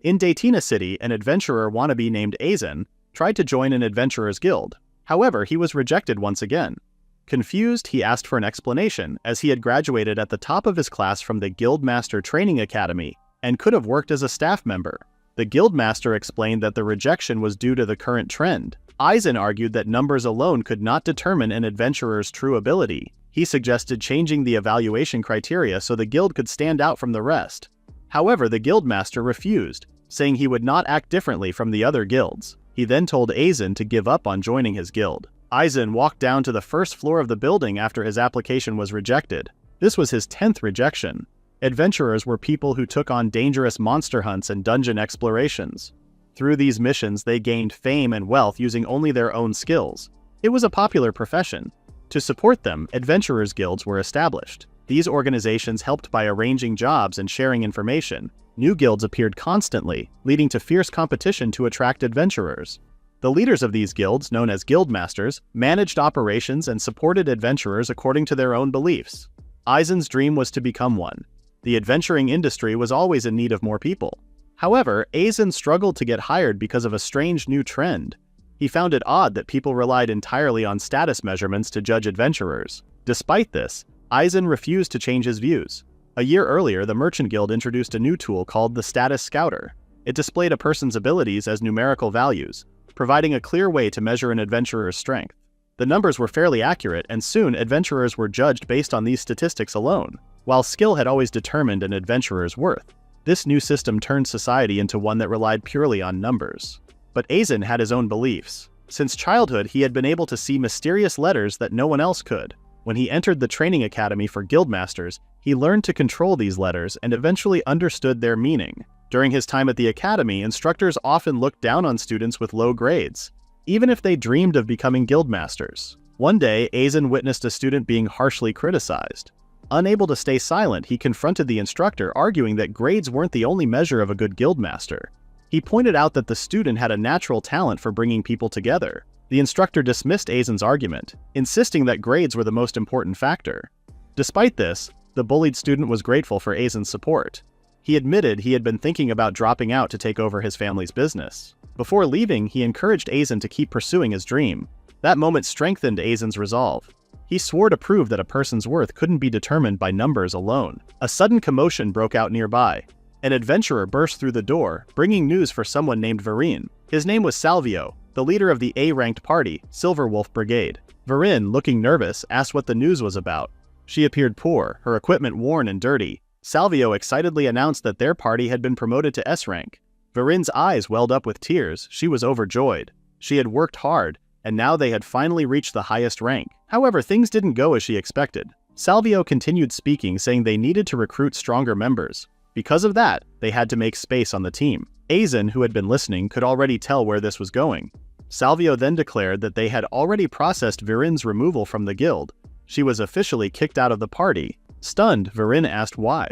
In Datina City, an adventurer wannabe named Aizen tried to join an adventurer's guild. However, he was rejected once again. Confused, he asked for an explanation, as he had graduated at the top of his class from the Guildmaster Training Academy and could have worked as a staff member. The Guildmaster explained that the rejection was due to the current trend. Aizen argued that numbers alone could not determine an adventurer's true ability. He suggested changing the evaluation criteria so the guild could stand out from the rest. However, the Guildmaster refused, saying he would not act differently from the other guilds. He then told Aizen to give up on joining his guild. Aizen walked down to the first floor of the building after his application was rejected. This was his 10th rejection. Adventurers were people who took on dangerous monster hunts and dungeon explorations. Through these missions, they gained fame and wealth using only their own skills. It was a popular profession. To support them, adventurers' guilds were established. These organizations helped by arranging jobs and sharing information. New guilds appeared constantly, leading to fierce competition to attract adventurers. The leaders of these guilds, known as guildmasters, managed operations and supported adventurers according to their own beliefs. Aizen's dream was to become one. The adventuring industry was always in need of more people. However, Aizen struggled to get hired because of a strange new trend. He found it odd that people relied entirely on status measurements to judge adventurers. Despite this, Aizen refused to change his views. A year earlier, the Merchant Guild introduced a new tool called the Status Scouter. It displayed a person's abilities as numerical values, providing a clear way to measure an adventurer's strength. The numbers were fairly accurate, and soon adventurers were judged based on these statistics alone. While skill had always determined an adventurer's worth, this new system turned society into one that relied purely on numbers. But Aizen had his own beliefs. Since childhood, he had been able to see mysterious letters that no one else could. When he entered the training academy for guildmasters, he learned to control these letters and eventually understood their meaning. During his time at the academy, instructors often looked down on students with low grades, even if they dreamed of becoming guildmasters. One day, Aizen witnessed a student being harshly criticized. Unable to stay silent, he confronted the instructor, arguing that grades weren't the only measure of a good guildmaster. He pointed out that the student had a natural talent for bringing people together. The instructor dismissed Aizen's argument, insisting that grades were the most important factor. Despite this, the bullied student was grateful for Aizen's support. He admitted he had been thinking about dropping out to take over his family's business. Before leaving, he encouraged Aizen to keep pursuing his dream. That moment strengthened Aizen's resolve. He swore to prove that a person's worth couldn't be determined by numbers alone. A sudden commotion broke out nearby. An adventurer burst through the door, bringing news for someone named Varin. His name was Salvio, the leader of the A-ranked party, Silver Wolf Brigade. Varin, looking nervous, asked what the news was about. She appeared poor, her equipment worn and dirty. Salvio excitedly announced that their party had been promoted to S-rank. Varin's eyes welled up with tears. She was overjoyed. She had worked hard, and now they had finally reached the highest rank. However, things didn't go as she expected. Salvio continued speaking, saying they needed to recruit stronger members. Because of that, they had to make space on the team. Aizen, who had been listening, could already tell where this was going. Salvio then declared that they had already processed Varin's removal from the guild. She was officially kicked out of the party. Stunned, Varin asked why.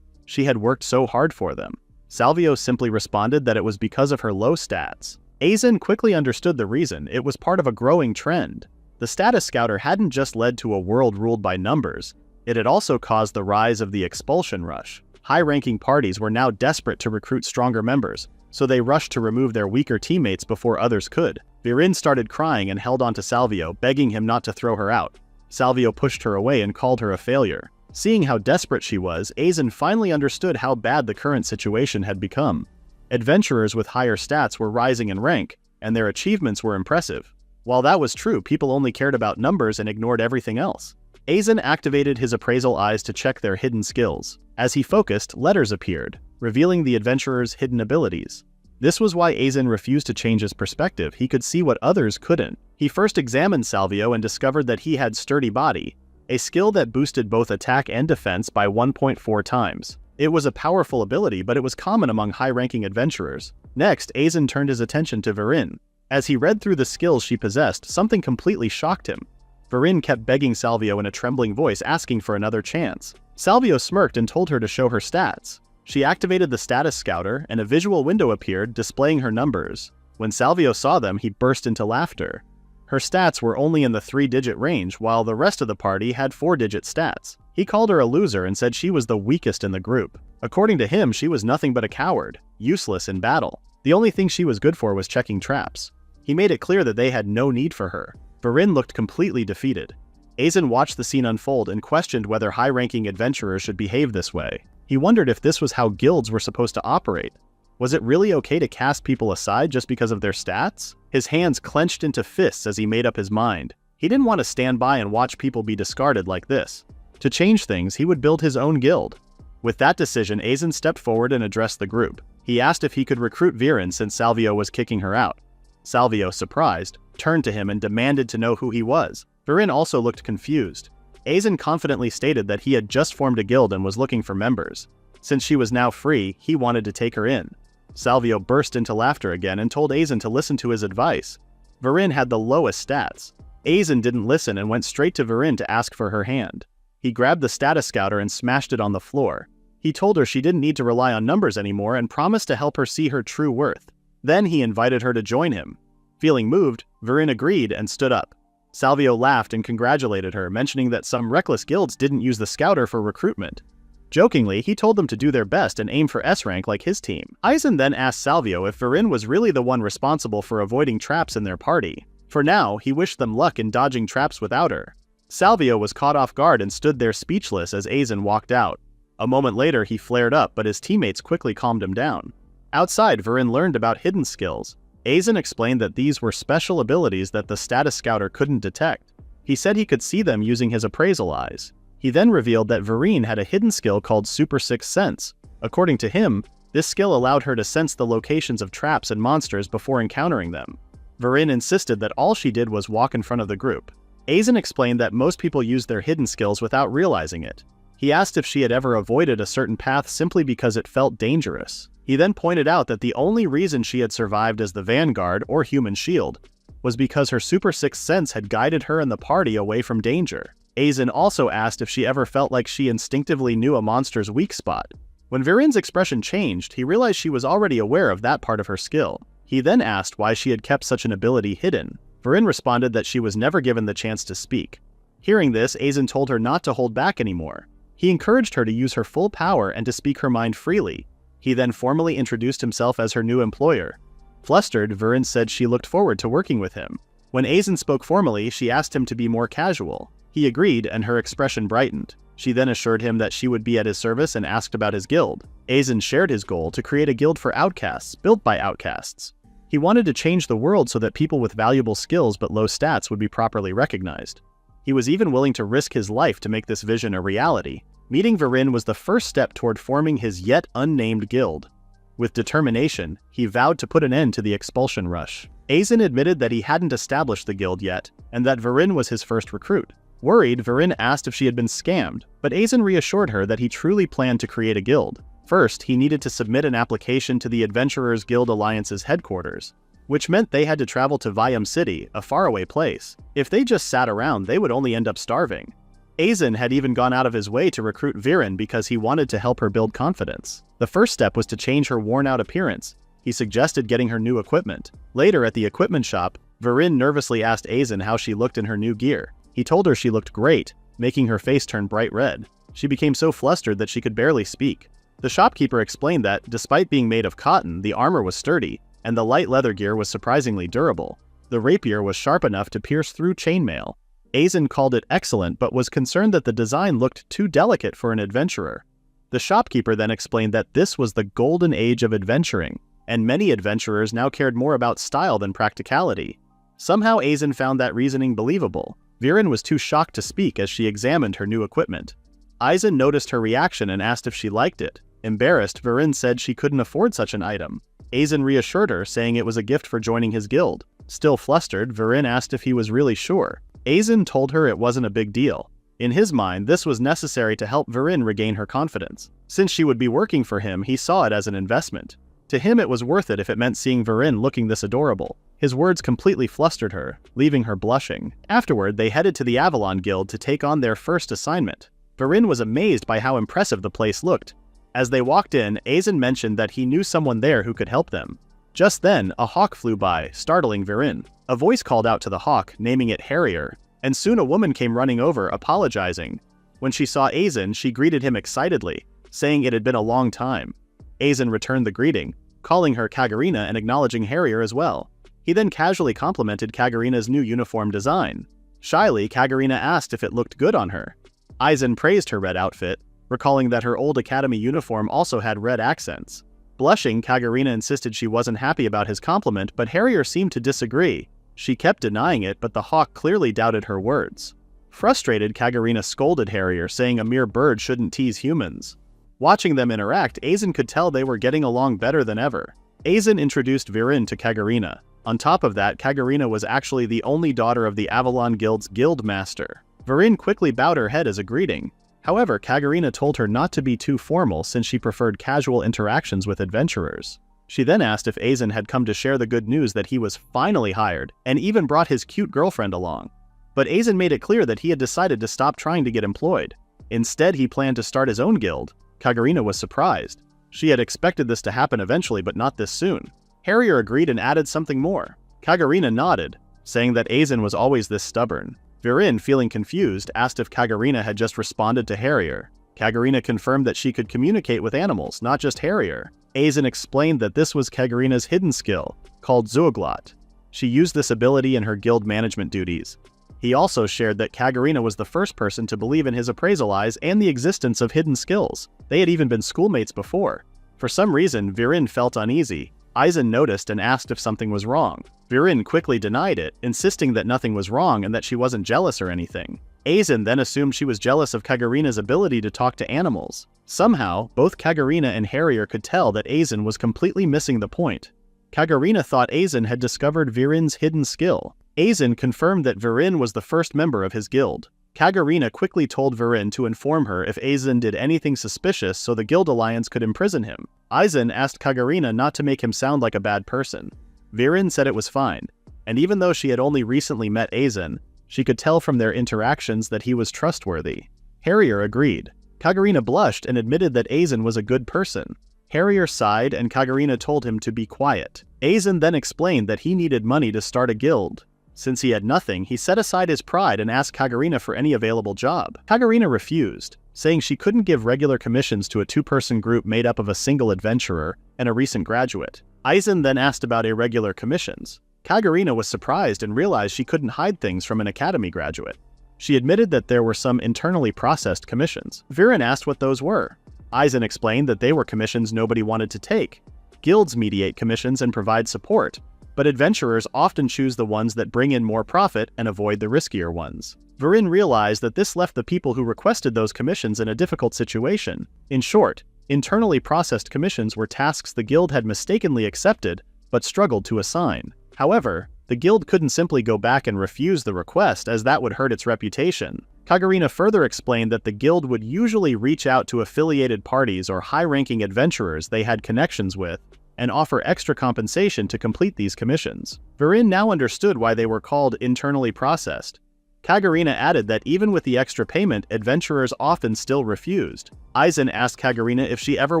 She had worked so hard for them. Salvio simply responded that it was because of her low stats. Aizen quickly understood the reason. It was part of a growing trend. The Status Scouter hadn't just led to a world ruled by numbers, it had also caused the rise of the expulsion rush. High-ranking parties were now desperate to recruit stronger members, so they rushed to remove their weaker teammates before others could. Varin started crying and held onto Salvio, begging him not to throw her out. Salvio pushed her away and called her a failure. Seeing how desperate she was, Aizen finally understood how bad the current situation had become. Adventurers with higher stats were rising in rank, and their achievements were impressive. While that was true, people only cared about numbers and ignored everything else. Aizen activated his appraisal eyes to check their hidden skills. As he focused, letters appeared, revealing the adventurer's hidden abilities. This was why Aizen refused to change his perspective. He could see what others couldn't. He first examined Salvio and discovered that he had Sturdy Body, a skill that boosted both attack and defense by 1.4 times. It was a powerful ability, but it was common among high-ranking adventurers. Next, Aizen turned his attention to Varin. As he read through the skills she possessed, something completely shocked him. Varin kept begging Salvio in a trembling voice, asking for another chance. Salvio smirked and told her to show her stats. She activated the Status Scouter, and a visual window appeared, displaying her numbers. When Salvio saw them, he burst into laughter. Her stats were only in the 3-digit range, while the rest of the party had 4-digit stats. He called her a loser and said she was the weakest in the group. According to him, she was nothing but a coward, useless in battle. The only thing she was good for was checking traps. He made it clear that they had no need for her. Virin looked completely defeated. Aizen watched the scene unfold and questioned whether high-ranking adventurers should behave this way. He wondered if this was how guilds were supposed to operate. Was it really okay to cast people aside just because of their stats? His hands clenched into fists as he made up his mind. He didn't want to stand by and watch people be discarded like this. To change things, he would build his own guild. With that decision, Aizen stepped forward and addressed the group. He asked if he could recruit Viren since Salvio was kicking her out. Salvio, surprised, turned to him and demanded to know who he was. Viren also looked confused. Aizen confidently stated that he had just formed a guild and was looking for members. Since she was now free, he wanted to take her in. Salvio burst into laughter again and told Aizen to listen to his advice. Viren had the lowest stats. Aizen didn't listen and went straight to Viren to ask for her hand. He grabbed the status scouter and smashed it on the floor. He told her she didn't need to rely on numbers anymore and promised to help her see her true worth. Then he invited her to join him. Feeling moved, Viren agreed and stood up. Salvio laughed and congratulated her, mentioning that some reckless guilds didn't use the scouter for recruitment. Jokingly, he told them to do their best and aim for S rank like his team. Aizen then asked Salvio if Viren was really the one responsible for avoiding traps in their party. For now, he wished them luck in dodging traps without her. Salvio was caught off guard and stood there speechless as Aizen walked out. A moment later, he flared up, but his teammates quickly calmed him down. Outside, Viren learned about hidden skills. Aizen explained that these were special abilities that the status scouter couldn't detect. He said he could see them using his appraisal eyes. He then revealed that Viren had a hidden skill called Super Sixth Sense. According to him, this skill allowed her to sense the locations of traps and monsters before encountering them. Viren insisted that all she did was walk in front of the group. Aizen explained that most people use their hidden skills without realizing it. He asked if she had ever avoided a certain path simply because it felt dangerous. He then pointed out that the only reason she had survived as the Vanguard or Human Shield was because her Super Sixth Sense had guided her and the party away from danger. Aizen also asked if she ever felt like she instinctively knew a monster's weak spot. When Viren's expression changed, he realized she was already aware of that part of her skill. He then asked why she had kept such an ability hidden. Viren responded that she was never given the chance to speak. Hearing this, Aizen told her not to hold back anymore. He encouraged her to use her full power and to speak her mind freely. He then formally introduced himself as her new employer. Flustered, Viren said she looked forward to working with him. When Aizen spoke formally, she asked him to be more casual. He agreed, and her expression brightened. She then assured him that she would be at his service and asked about his guild. Aizen shared his goal to create a guild for outcasts, built by outcasts. He wanted to change the world so that people with valuable skills but low stats would be properly recognized. He was even willing to risk his life to make this vision a reality. Meeting Viren was the first step toward forming his yet unnamed guild. With determination, he vowed to put an end to the expulsion rush. Aizen admitted that he hadn't established the guild yet, and that Viren was his first recruit. Worried, Viren asked if she had been scammed, but Aizen reassured her that he truly planned to create a guild. First, he needed to submit an application to the Adventurers Guild Alliance's headquarters, which meant they had to travel to Viam City, a faraway place. If they just sat around, they would only end up starving. Aizen had even gone out of his way to recruit Viren because he wanted to help her build confidence. The first step was to change her worn-out appearance. He suggested getting her new equipment. Later, at the equipment shop, Viren nervously asked Aizen how she looked in her new gear. He told her she looked great, making her face turn bright red. She became so flustered that she could barely speak. The shopkeeper explained that, despite being made of cotton, the armor was sturdy, and the light leather gear was surprisingly durable. The rapier was sharp enough to pierce through chainmail. Aizen called it excellent but was concerned that the design looked too delicate for an adventurer. The shopkeeper then explained that this was the golden age of adventuring, and many adventurers now cared more about style than practicality. Somehow Aizen found that reasoning believable. Viren was too shocked to speak as she examined her new equipment. Aizen noticed her reaction and asked if she liked it. Embarrassed, Viren said she couldn't afford such an item. Aizen reassured her, saying it was a gift for joining his guild. Still flustered, Viren asked if he was really sure. Aizen told her it wasn't a big deal. In his mind, this was necessary to help Viren regain her confidence. Since she would be working for him, he saw it as an investment. To him, it was worth it if it meant seeing Viren looking this adorable. His words completely flustered her, leaving her blushing. Afterward, they headed to the Avalon Guild to take on their first assignment. Viren was amazed by how impressive the place looked. As they walked in, Aizen mentioned that he knew someone there who could help them. Just then, a hawk flew by, startling Viren. A voice called out to the hawk, naming it Harrier, and soon a woman came running over, apologizing. When she saw Aizen, she greeted him excitedly, saying it had been a long time. Aizen returned the greeting, calling her Kagarina and acknowledging Harrier as well. He then casually complimented Kagarina's new uniform design. Shyly, Kagarina asked if it looked good on her. Aizen praised her red outfit, recalling that her old academy uniform also had red accents. Blushing, Kagarina insisted she wasn't happy about his compliment, but Harrier seemed to disagree. She kept denying it, but the hawk clearly doubted her words. Frustrated, Kagarina scolded Harrier, saying a mere bird shouldn't tease humans. Watching them interact, Aizen could tell they were getting along better than ever. Aizen introduced Virin to Kagarina. On top of that, Kagarina was actually the only daughter of the Avalon Guild's guild master. Virin quickly bowed her head as a greeting. However, Kagarina told her not to be too formal since she preferred casual interactions with adventurers. She then asked if Aizen had come to share the good news that he was finally hired, and even brought his cute girlfriend along. But Aizen made it clear that he had decided to stop trying to get employed. Instead, he planned to start his own guild. Kagarina was surprised. She had expected this to happen eventually, but not this soon. Harrier agreed and added something more. Kagarina nodded, saying that Aizen was always this stubborn. Virin, feeling confused, asked if Kagarina had just responded to Harrier. Kagarina confirmed that she could communicate with animals, not just Harrier. Aizen explained that this was Kagarina's hidden skill, called Zooglot. She used this ability in her guild management duties. He also shared that Kagarina was the first person to believe in his appraisal eyes and the existence of hidden skills. They had even been schoolmates before. For some reason, Virin felt uneasy. Aizen noticed and asked if something was wrong. Virin quickly denied it, insisting that nothing was wrong and that she wasn't jealous or anything. Aizen then assumed she was jealous of Kagarina's ability to talk to animals. Somehow, both Kagarina and Harrier could tell that Aizen was completely missing the point. Kagarina thought Aizen had discovered Virin's hidden skill. Aizen confirmed that Virin was the first member of his guild. Kagarina quickly told Virin to inform her if Aizen did anything suspicious so the guild alliance could imprison him. Aizen asked Kagarina not to make him sound like a bad person. Virin said it was fine, and even though she had only recently met Aizen, she could tell from their interactions that he was trustworthy. Harrier agreed. Kagarina blushed and admitted that Aizen was a good person. Harrier sighed and Kagarina told him to be quiet. Aizen then explained that he needed money to start a guild. Since he had nothing, he set aside his pride and asked Kagarina for any available job. Kagarina refused, saying she couldn't give regular commissions to a two-person group made up of a single adventurer and a recent graduate. Aizen then asked about irregular commissions. Kagarina was surprised and realized she couldn't hide things from an academy graduate. She admitted that there were some internally processed commissions. Virin asked what those were. Aizen explained that they were commissions nobody wanted to take. Guilds mediate commissions and provide support, but adventurers often choose the ones that bring in more profit and avoid the riskier ones. Virin realized that this left the people who requested those commissions in a difficult situation. In short, internally processed commissions were tasks the guild had mistakenly accepted, but struggled to assign. However, the guild couldn't simply go back and refuse the request, as that would hurt its reputation. Kagarina further explained that the guild would usually reach out to affiliated parties or high-ranking adventurers they had connections with, and offer extra compensation to complete these commissions. Virin now understood why they were called internally processed. Kagarina added that even with the extra payment, adventurers often still refused. Aizen asked Kagarina if she ever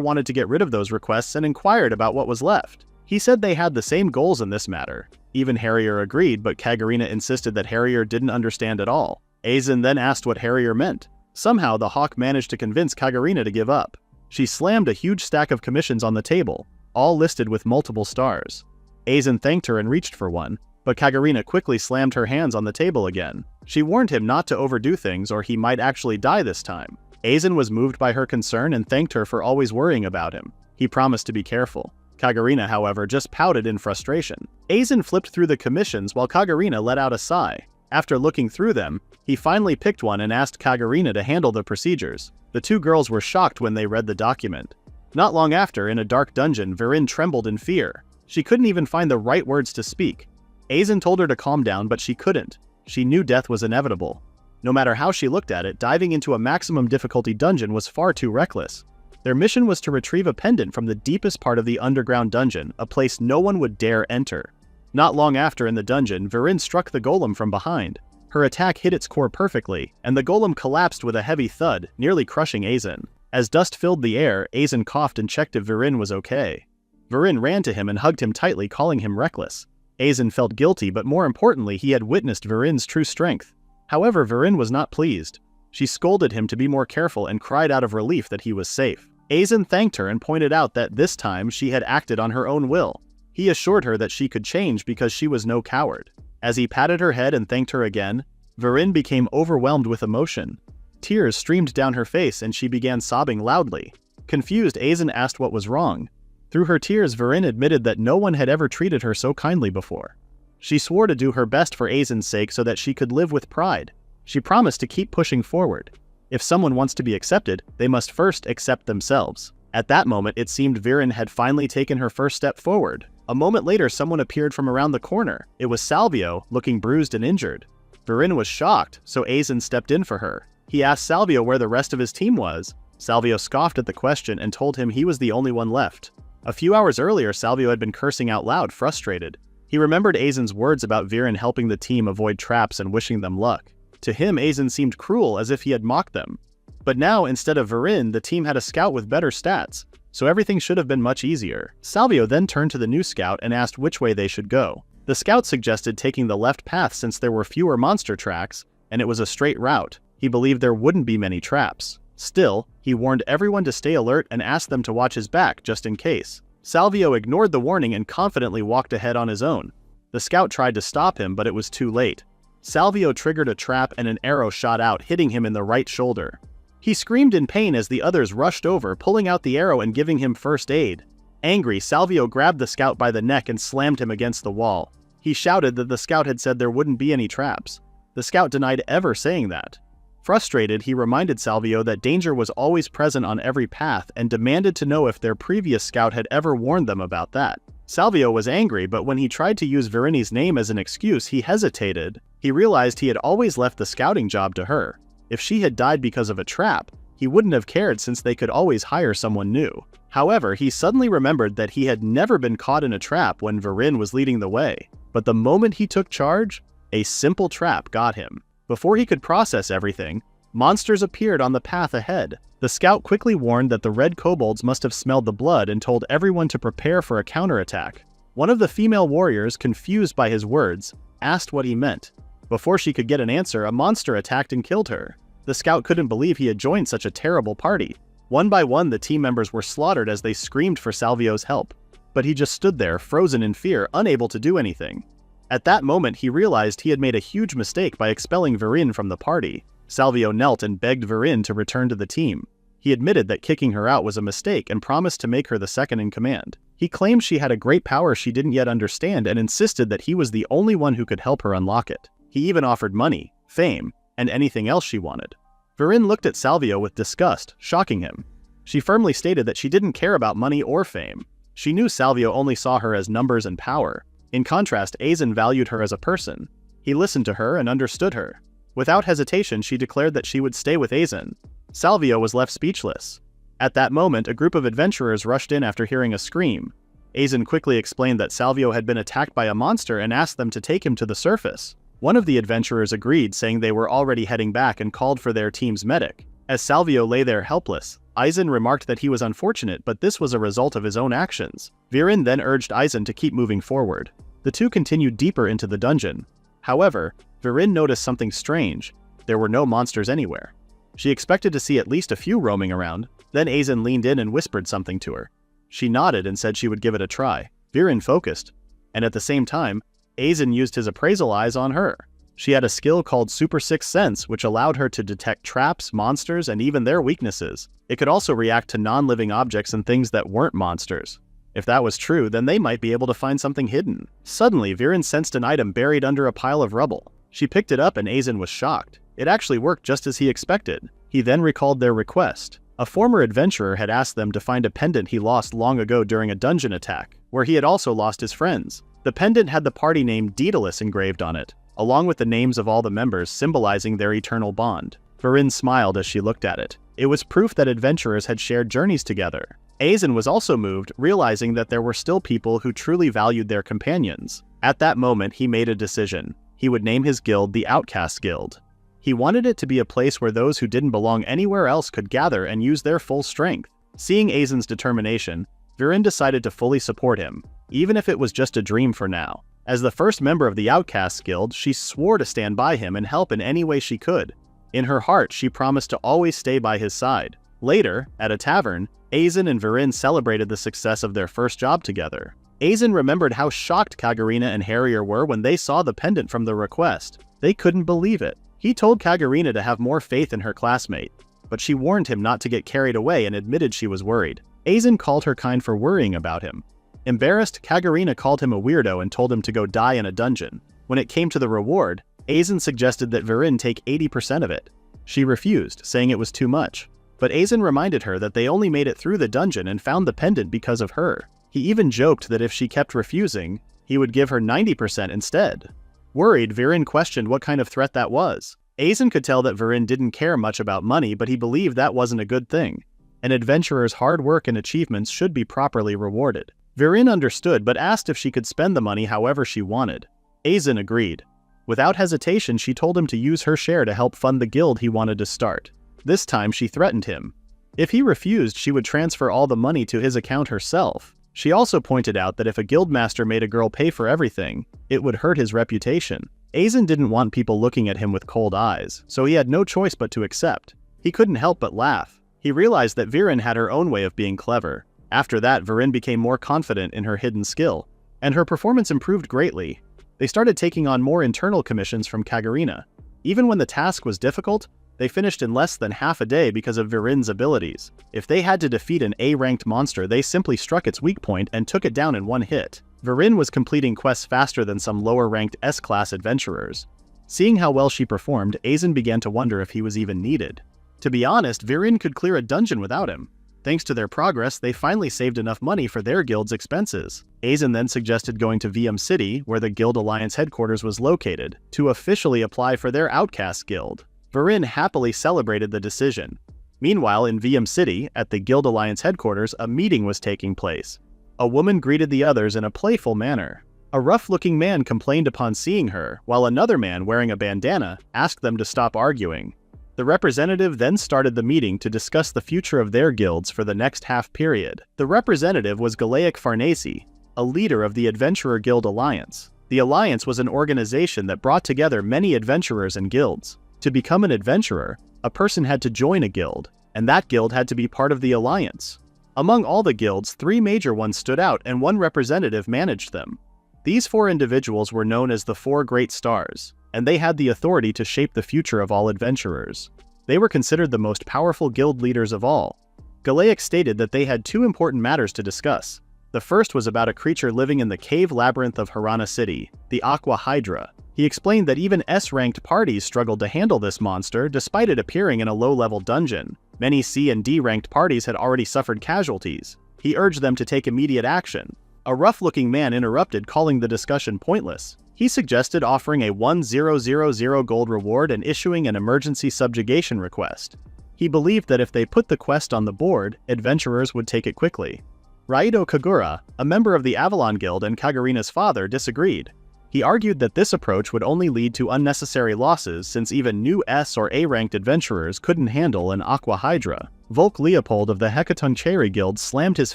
wanted to get rid of those requests and inquired about what was left. He said they had the same goals in this matter. Even Harrier agreed, but Kagarina insisted that Harrier didn't understand at all. Aizen then asked what Harrier meant. Somehow, the hawk managed to convince Kagarina to give up. She slammed a huge stack of commissions on the table, all listed with multiple stars. Aizen thanked her and reached for one, but Kagarina quickly slammed her hands on the table again. She warned him not to overdo things or he might actually die this time. Aizen was moved by her concern and thanked her for always worrying about him. He promised to be careful. Kagarina, however, just pouted in frustration. Aizen flipped through the commissions while Kagarina let out a sigh. After looking through them, he finally picked one and asked Kagarina to handle the procedures. The two girls were shocked when they read the document. Not long after, in a dark dungeon, Virin trembled in fear. She couldn't even find the right words to speak. Aizen told her to calm down, but she couldn't. She knew death was inevitable. No matter how she looked at it, diving into a maximum difficulty dungeon was far too reckless. Their mission was to retrieve a pendant from the deepest part of the underground dungeon, a place no one would dare enter. Not long after, in the dungeon, Virin struck the golem from behind. Her attack hit its core perfectly, and the golem collapsed with a heavy thud, nearly crushing Aizen. As dust filled the air, Aizen coughed and checked if Virin was okay. Virin ran to him and hugged him tightly, calling him reckless. Aizen felt guilty, but more importantly, he had witnessed Virin's true strength. However, Virin was not pleased. She scolded him to be more careful and cried out of relief that he was safe. Aizen thanked her and pointed out that this time she had acted on her own will. He assured her that she could change because she was no coward. As he patted her head and thanked her again, Virin became overwhelmed with emotion. Tears streamed down her face and she began sobbing loudly. Confused, Aizen asked what was wrong. Through her tears, Virin admitted that no one had ever treated her so kindly before. She swore to do her best for Aizen's sake so that she could live with pride. She promised to keep pushing forward. If someone wants to be accepted, they must first accept themselves. At that moment, it seemed Virin had finally taken her first step forward. A moment later, someone appeared from around the corner. It was Salvio, looking bruised and injured. Virin was shocked, so Aizen stepped in for her. He asked Salvio where the rest of his team was. Salvio scoffed at the question and told him he was the only one left. A few hours earlier, Salvio had been cursing out loud, frustrated. He remembered Aizen's words about Virin helping the team avoid traps and wishing them luck. To him, Aizen seemed cruel, as if he had mocked them. But now, instead of Virin, the team had a scout with better stats, so everything should have been much easier. Salvio then turned to the new scout and asked which way they should go. The scout suggested taking the left path since there were fewer monster tracks, and it was a straight route. He believed there wouldn't be many traps. Still, he warned everyone to stay alert and asked them to watch his back just in case. Salvio ignored the warning and confidently walked ahead on his own. The scout tried to stop him, but it was too late. Salvio triggered a trap and an arrow shot out, hitting him in the right shoulder. He screamed in pain as the others rushed over, pulling out the arrow and giving him first aid. Angry, Salvio grabbed the scout by the neck and slammed him against the wall. He shouted that the scout had said there wouldn't be any traps. The scout denied ever saying that. Frustrated, he reminded Salvio that danger was always present on every path and demanded to know if their previous scout had ever warned them about that. Salvio was angry, but when he tried to use Virini's name as an excuse, he hesitated. He realized he had always left the scouting job to her. If she had died because of a trap, he wouldn't have cared since they could always hire someone new. However, he suddenly remembered that he had never been caught in a trap when Virin was leading the way. But the moment he took charge, a simple trap got him. Before he could process everything, monsters appeared on the path ahead. The scout quickly warned that the red kobolds must have smelled the blood and told everyone to prepare for a counterattack. One of the female warriors, confused by his words, asked what he meant. Before she could get an answer, a monster attacked and killed her. The scout couldn't believe he had joined such a terrible party. One by one, the team members were slaughtered as they screamed for Salvio's help. But he just stood there, frozen in fear, unable to do anything. At that moment, he realized he had made a huge mistake by expelling Virin from the party. Salvio knelt and begged Virin to return to the team. He admitted that kicking her out was a mistake and promised to make her the second in command. He claimed she had a great power she didn't yet understand and insisted that he was the only one who could help her unlock it. He even offered money, fame, and anything else she wanted. Virin looked at Salvio with disgust, shocking him. She firmly stated that she didn't care about money or fame. She knew Salvio only saw her as numbers and power. In contrast, Aizen valued her as a person. He listened to her and understood her. Without hesitation, she declared that she would stay with Aizen. Salvio was left speechless. At that moment, a group of adventurers rushed in after hearing a scream. Aizen quickly explained that Salvio had been attacked by a monster and asked them to take him to the surface. One of the adventurers agreed, saying they were already heading back and called for their team's medic. As Salvio lay there helpless, Aizen remarked that he was unfortunate, but this was a result of his own actions. Virin then urged Aizen to keep moving forward. The two continued deeper into the dungeon. However, Virin noticed something strange. There were no monsters anywhere. She expected to see at least a few roaming around. Then Aizen leaned in and whispered something to her. She nodded and said she would give it a try. Virin focused, and at the same time, Aizen used his appraisal eyes on her. She had a skill called Super Sixth Sense, which allowed her to detect traps, monsters, and even their weaknesses. It could also react to non-living objects and things that weren't monsters. If that was true, then they might be able to find something hidden. Suddenly, Virin sensed an item buried under a pile of rubble. She picked it up and Aizen was shocked. It actually worked just as he expected. He then recalled their request. A former adventurer had asked them to find a pendant he lost long ago during a dungeon attack, where he had also lost his friends. The pendant had the party name Daedalus engraved on it, along with the names of all the members symbolizing their eternal bond. Virin smiled as she looked at it. It was proof that adventurers had shared journeys together. Aizen was also moved, realizing that there were still people who truly valued their companions. At that moment, he made a decision. He would name his guild the Outcast Guild. He wanted it to be a place where those who didn't belong anywhere else could gather and use their full strength. Seeing Aizen's determination, Virin decided to fully support him, even if it was just a dream for now. As the first member of the Outcast Guild, she swore to stand by him and help in any way she could. In her heart, she promised to always stay by his side. Later, at a tavern, Aizen and Virin celebrated the success of their first job together. Aizen remembered how shocked Kagarina and Harrier were when they saw the pendant from the request. They couldn't believe it. He told Kagarina to have more faith in her classmate, but she warned him not to get carried away and admitted she was worried. Aizen called her kind for worrying about him. Embarrassed, Kagarina called him a weirdo and told him to go die in a dungeon. When it came to the reward, Aizen suggested that Virin take 80% of it. She refused, saying it was too much. But Aizen reminded her that they only made it through the dungeon and found the pendant because of her. He even joked that if she kept refusing, he would give her 90% instead. Worried, Virin questioned what kind of threat that was. Aizen could tell that Virin didn't care much about money, but he believed that wasn't a good thing. An adventurer's hard work and achievements should be properly rewarded. Virin understood but asked if she could spend the money however she wanted. Aizen agreed. Without hesitation, she told him to use her share to help fund the guild he wanted to start. This time, she threatened him. If he refused, she would transfer all the money to his account herself. She also pointed out that if a guildmaster made a girl pay for everything, it would hurt his reputation. Aizen didn't want people looking at him with cold eyes, so he had no choice but to accept. He couldn't help but laugh. He realized that Virin had her own way of being clever. After that, Virin became more confident in her hidden skill, and her performance improved greatly. They started taking on more internal commissions from Kagarina. Even when the task was difficult, they finished in less than half a day because of Virin's abilities. If they had to defeat an A-ranked monster, they simply struck its weak point and took it down in one hit. Virin was completing quests faster than some lower-ranked S-class adventurers. Seeing how well she performed, Aizen began to wonder if he was even needed. To be honest, Virin could clear a dungeon without him. Thanks to their progress, they finally saved enough money for their guild's expenses. Aizen then suggested going to VM City, where the Guild Alliance headquarters was located, to officially apply for their Outcast Guild. Virin happily celebrated the decision. Meanwhile, in VM City, at the Guild Alliance headquarters, a meeting was taking place. A woman greeted the others in a playful manner. A rough-looking man complained upon seeing her, while another man wearing a bandana asked them to stop arguing. The representative then started the meeting to discuss the future of their guilds for the next half period. The representative was Galaic Farnese, a leader of the Adventurer Guild Alliance. The Alliance was an organization that brought together many adventurers and guilds. To become an adventurer, a person had to join a guild, and that guild had to be part of the Alliance. Among all the guilds, 3 major ones stood out and one representative managed them. These 4 individuals were known as the 4 Great Stars, and they had the authority to shape the future of all adventurers. They were considered the most powerful guild leaders of all. Galaic stated that they had 2 important matters to discuss. The first was about a creature living in the cave labyrinth of Harana City, the Aqua Hydra. He explained that even S-ranked parties struggled to handle this monster despite it appearing in a low-level dungeon. Many C and D-ranked parties had already suffered casualties. He urged them to take immediate action. A rough-looking man interrupted, calling the discussion pointless. He suggested offering a 1000 gold reward and issuing an emergency subjugation request. He believed that if they put the quest on the board, adventurers would take it quickly. Raido Kagura, a member of the Avalon Guild and Kagarina's father, disagreed. He argued that this approach would only lead to unnecessary losses since even new S or A-ranked adventurers couldn't handle an Aqua Hydra. Volk Leopold of the Hekatoncheiri Guild slammed his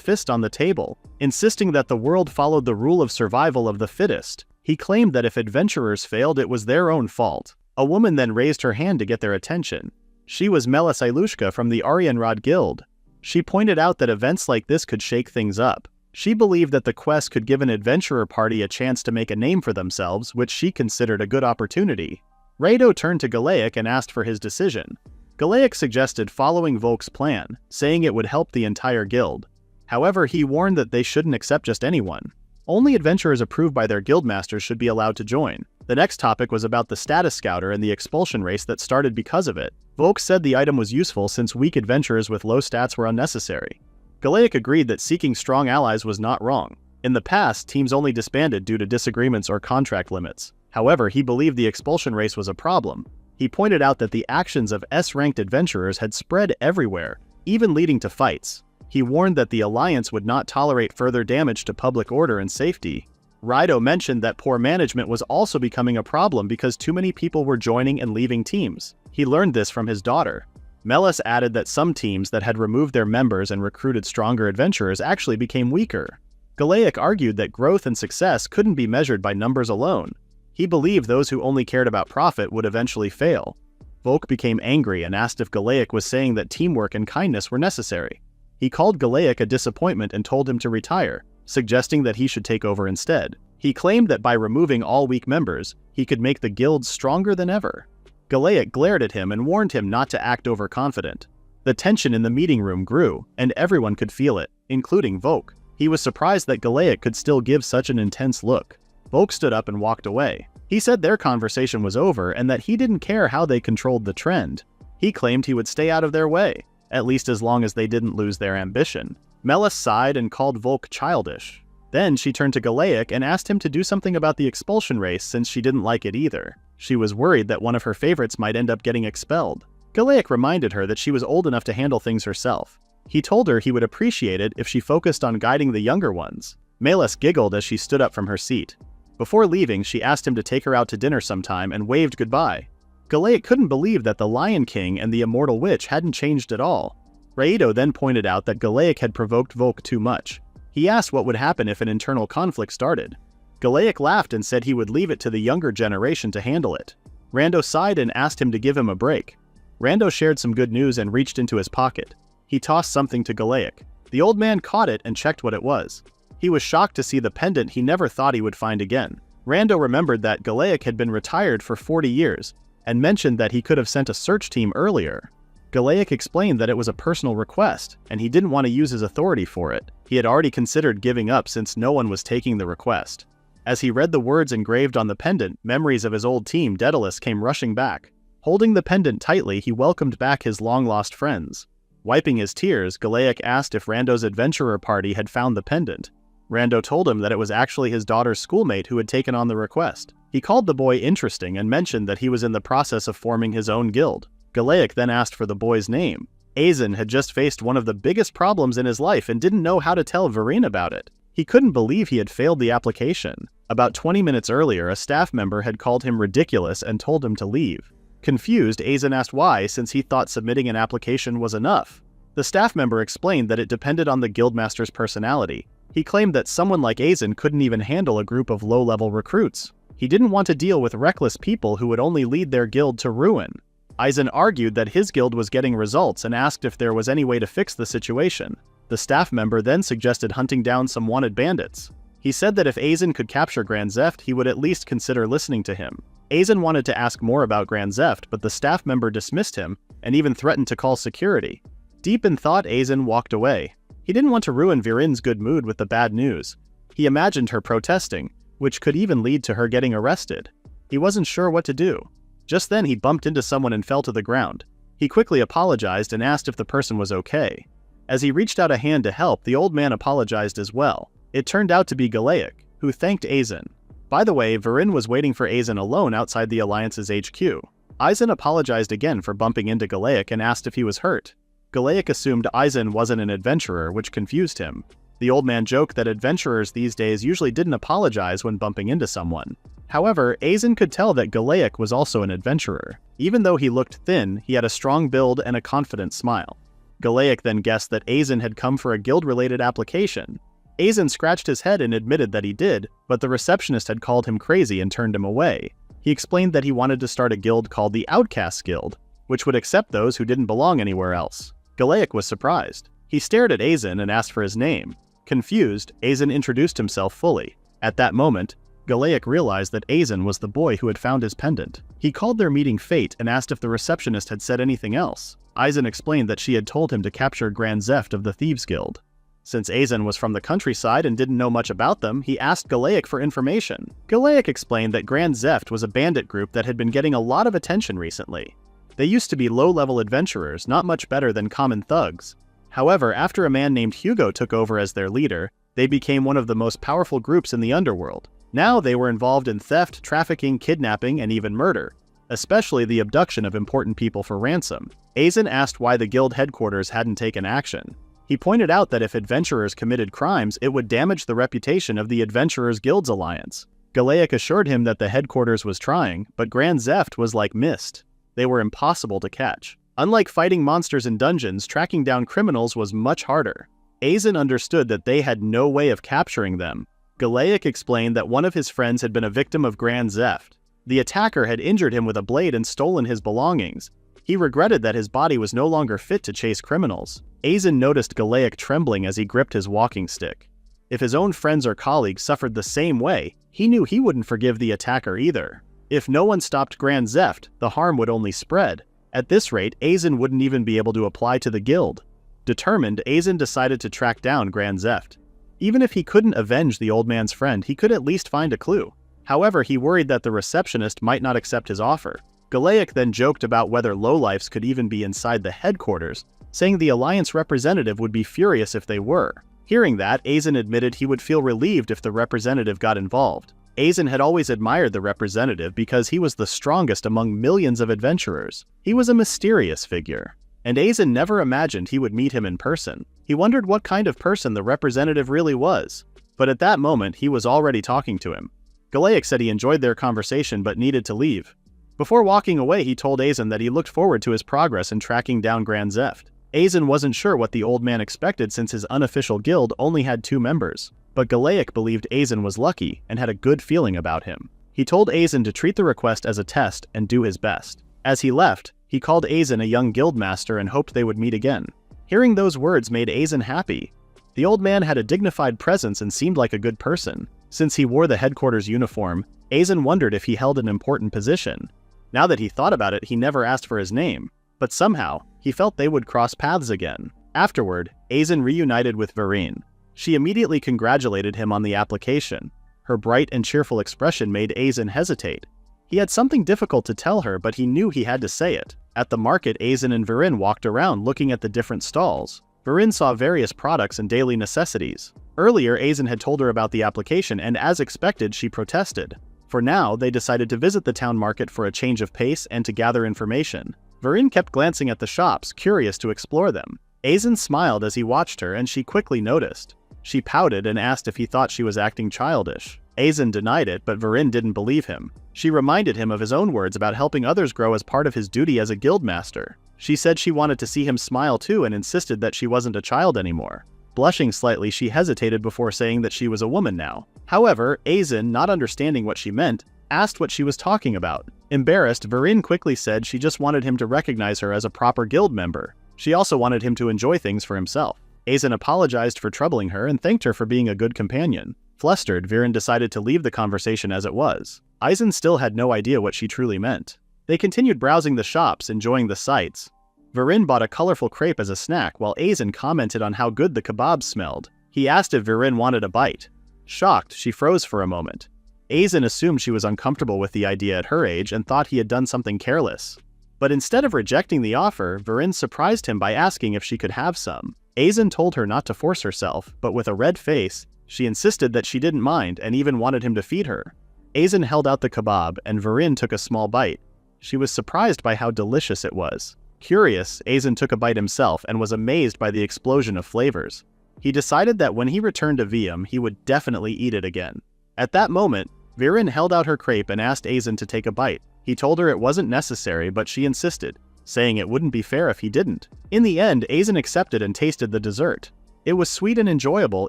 fist on the table, insisting that the world followed the rule of survival of the fittest. He claimed that if adventurers failed, it was their own fault. A woman then raised her hand to get their attention. She was Melis Ilushka from the Aryanrod Guild. She pointed out that events like this could shake things up. She believed that the quest could give an adventurer party a chance to make a name for themselves, which she considered a good opportunity. Raido turned to Galaic and asked for his decision. Galaic suggested following Volk's plan, saying it would help the entire guild. However, he warned that they shouldn't accept just anyone. Only adventurers approved by their guildmasters should be allowed to join. The next topic was about the status scouter and the expulsion race that started because of it. Volk said the item was useful since weak adventurers with low stats were unnecessary. Galaic agreed that seeking strong allies was not wrong. In the past, teams only disbanded due to disagreements or contract limits. However, he believed the expulsion race was a problem. He pointed out that the actions of S-ranked adventurers had spread everywhere, even leading to fights. He warned that the Alliance would not tolerate further damage to public order and safety. Raido mentioned that poor management was also becoming a problem because too many people were joining and leaving teams. He learned this from his daughter. Melis added that some teams that had removed their members and recruited stronger adventurers actually became weaker. Galaic argued that growth and success couldn't be measured by numbers alone. He believed those who only cared about profit would eventually fail. Volk became angry and asked if Galaic was saying that teamwork and kindness were necessary. He called Galaic a disappointment and told him to retire, suggesting that he should take over instead. He claimed that by removing all weak members, he could make the guild stronger than ever. Galaic glared at him and warned him not to act overconfident. The tension in the meeting room grew, and everyone could feel it, including Volk. He was surprised that Galaic could still give such an intense look. Volk stood up and walked away. He said their conversation was over and that he didn't care how they controlled the trend. He claimed he would stay out of their way, at least as long as they didn't lose their ambition. Melis sighed and called Volk childish. Then she turned to Galaic and asked him to do something about the expulsion race since she didn't like it either. She was worried that one of her favorites might end up getting expelled. Galaic reminded her that she was old enough to handle things herself. He told her he would appreciate it if she focused on guiding the younger ones. Melis giggled as she stood up from her seat. Before leaving, she asked him to take her out to dinner sometime and waved goodbye. Galaic couldn't believe that the Lion King and the Immortal Witch hadn't changed at all. Raido then pointed out that Galaic had provoked Volk too much. He asked what would happen if an internal conflict started. Galaic laughed and said he would leave it to the younger generation to handle it. Rando sighed and asked him to give him a break. Rando shared some good news and reached into his pocket. He tossed something to Galaic. The old man caught it and checked what it was. He was shocked to see the pendant he never thought he would find again. Rando remembered that Galaic had been retired for 40 years, and mentioned that he could have sent a search team earlier. Galaic explained that it was a personal request, and he didn't want to use his authority for it. He had already considered giving up since no one was taking the request. As he read the words engraved on the pendant, memories of his old team, Daedalus, came rushing back. Holding the pendant tightly, he welcomed back his long-lost friends. Wiping his tears, Galaic asked if Rando's adventurer party had found the pendant. Rando told him that it was actually his daughter's schoolmate who had taken on the request. He called the boy interesting and mentioned that he was in the process of forming his own guild. Galaic then asked for the boy's name. Aizen had just faced one of the biggest problems in his life and didn't know how to tell Vereen about it. He couldn't believe he had failed the application. About 20 minutes earlier, a staff member had called him ridiculous and told him to leave. Confused, Aizen asked why, since he thought submitting an application was enough. The staff member explained that it depended on the guildmaster's personality. He claimed that someone like Aizen couldn't even handle a group of low-level recruits. He didn't want to deal with reckless people who would only lead their guild to ruin. Aizen argued that his guild was getting results and asked if there was any way to fix the situation. The staff member then suggested hunting down some wanted bandits. He said that if Aizen could capture Grand Zeft, he would at least consider listening to him. Aizen wanted to ask more about Grand Zeft, but the staff member dismissed him and even threatened to call security. Deep in thought, Aizen walked away. He didn't want to ruin Vereen's good mood with the bad news. He imagined her protesting, which could even lead to her getting arrested. He wasn't sure what to do. Just then he bumped into someone and fell to the ground. He quickly apologized and asked if the person was okay. As he reached out a hand to help, the old man apologized as well. It turned out to be Galaic, who thanked Aizen. By the way, Vereen was waiting for Aizen alone outside the Alliance's HQ. Aizen apologized again for bumping into Galaic and asked if he was hurt. Galaic assumed Aizen wasn't an adventurer, which confused him. The old man joked that adventurers these days usually didn't apologize when bumping into someone. However, Aizen could tell that Galaic was also an adventurer. Even though he looked thin, he had a strong build and a confident smile. Galaic then guessed that Aizen had come for a guild-related application. Aizen scratched his head and admitted that he did, but the receptionist had called him crazy and turned him away. He explained that he wanted to start a guild called the Outcasts Guild, which would accept those who didn't belong anywhere else. Galaic was surprised. He stared at Aizen and asked for his name. Confused, Aizen introduced himself fully. At that moment, Galaic realized that Aizen was the boy who had found his pendant. He called their meeting fate and asked if the receptionist had said anything else. Aizen explained that she had told him to capture Grand Zeft of the Thieves Guild. Since Aizen was from the countryside and didn't know much about them, he asked Galaic for information. Galaic explained that Grand Zeft was a bandit group that had been getting a lot of attention recently. They used to be low-level adventurers, not much better than common thugs. However, after a man named Hugo took over as their leader, they became one of the most powerful groups in the underworld. Now they were involved in theft, trafficking, kidnapping, and even murder, especially the abduction of important people for ransom. Aizen asked why the guild headquarters hadn't taken action. He pointed out that if adventurers committed crimes, it would damage the reputation of the Adventurers Guilds Alliance. Galaic assured him that the headquarters was trying, but Grand Zeft was like mist. They were impossible to catch. Unlike fighting monsters in dungeons, tracking down criminals was much harder. Aizen understood that they had no way of capturing them. Galaic explained that one of his friends had been a victim of Grand Zeft. The attacker had injured him with a blade and stolen his belongings. He regretted that his body was no longer fit to chase criminals. Aizen noticed Galaic trembling as he gripped his walking stick. If his own friends or colleagues suffered the same way, he knew he wouldn't forgive the attacker either. If no one stopped Grand Zeft, the harm would only spread. At this rate, Aizen wouldn't even be able to apply to the guild. Determined, Aizen decided to track down Grand Zeft. Even if he couldn't avenge the old man's friend, he could at least find a clue. However, he worried that the receptionist might not accept his offer. Galaic then joked about whether lowlifes could even be inside the headquarters, saying the Alliance representative would be furious if they were. Hearing that, Aizen admitted he would feel relieved if the representative got involved. Aizen had always admired the representative because he was the strongest among millions of adventurers. He was a mysterious figure, and Aizen never imagined he would meet him in person. He wondered what kind of person the representative really was, but at that moment he was already talking to him. Galaic said he enjoyed their conversation but needed to leave. Before walking away, he told Aizen that he looked forward to his progress in tracking down Grand Zeft. Aizen wasn't sure what the old man expected since his unofficial guild only had 2 members, but Galaic believed Aizen was lucky and had a good feeling about him. He told Aizen to treat the request as a test and do his best. As he left, he called Aizen a young guildmaster and hoped they would meet again. Hearing those words made Aizen happy. The old man had a dignified presence and seemed like a good person. Since he wore the headquarters uniform, Aizen wondered if he held an important position. Now that he thought about it, he never asked for his name, but somehow, he felt they would cross paths again. Afterward, Aizen reunited with Vereen. She immediately congratulated him on the application. Her bright and cheerful expression made Aizen hesitate. He had something difficult to tell her, but he knew he had to say it. At the market, Aizen and Vereen walked around looking at the different stalls. Vereen saw various products and daily necessities. Earlier, Aizen had told her about the application, and as expected, she protested. For now, they decided to visit the town market for a change of pace and to gather information. Vereen kept glancing at the shops, curious to explore them. Aizen smiled as he watched her, and she quickly noticed. She pouted and asked if he thought she was acting childish. Aizen denied it, but Vereen didn't believe him. She reminded him of his own words about helping others grow as part of his duty as a guildmaster. She said she wanted to see him smile too and insisted that she wasn't a child anymore. Blushing slightly, she hesitated before saying that she was a woman now. However, Aizen, not understanding what she meant, asked what she was talking about. Embarrassed, Vereen quickly said she just wanted him to recognize her as a proper guild member. She also wanted him to enjoy things for himself. Aizen apologized for troubling her and thanked her for being a good companion. Flustered, Vereen decided to leave the conversation as it was. Aizen still had no idea what she truly meant. They continued browsing the shops, enjoying the sights. Vereen bought a colorful crepe as a snack while Aizen commented on how good the kebabs smelled. He asked if Vereen wanted a bite. Shocked, she froze for a moment. Aizen assumed she was uncomfortable with the idea at her age and thought he had done something careless. But instead of rejecting the offer, Vereen surprised him by asking if she could have some. Aizen told her not to force herself, but with a red face, she insisted that she didn't mind and even wanted him to feed her. Aizen held out the kebab and Vereen took a small bite. She was surprised by how delicious it was. Curious, Aizen took a bite himself and was amazed by the explosion of flavors. He decided that when he returned to Viam, he would definitely eat it again. At that moment, Vereen held out her crepe and asked Aizen to take a bite. He told her it wasn't necessary, but she insisted, saying it wouldn't be fair if he didn't. In the end, Aizen accepted and tasted the dessert. It was sweet and enjoyable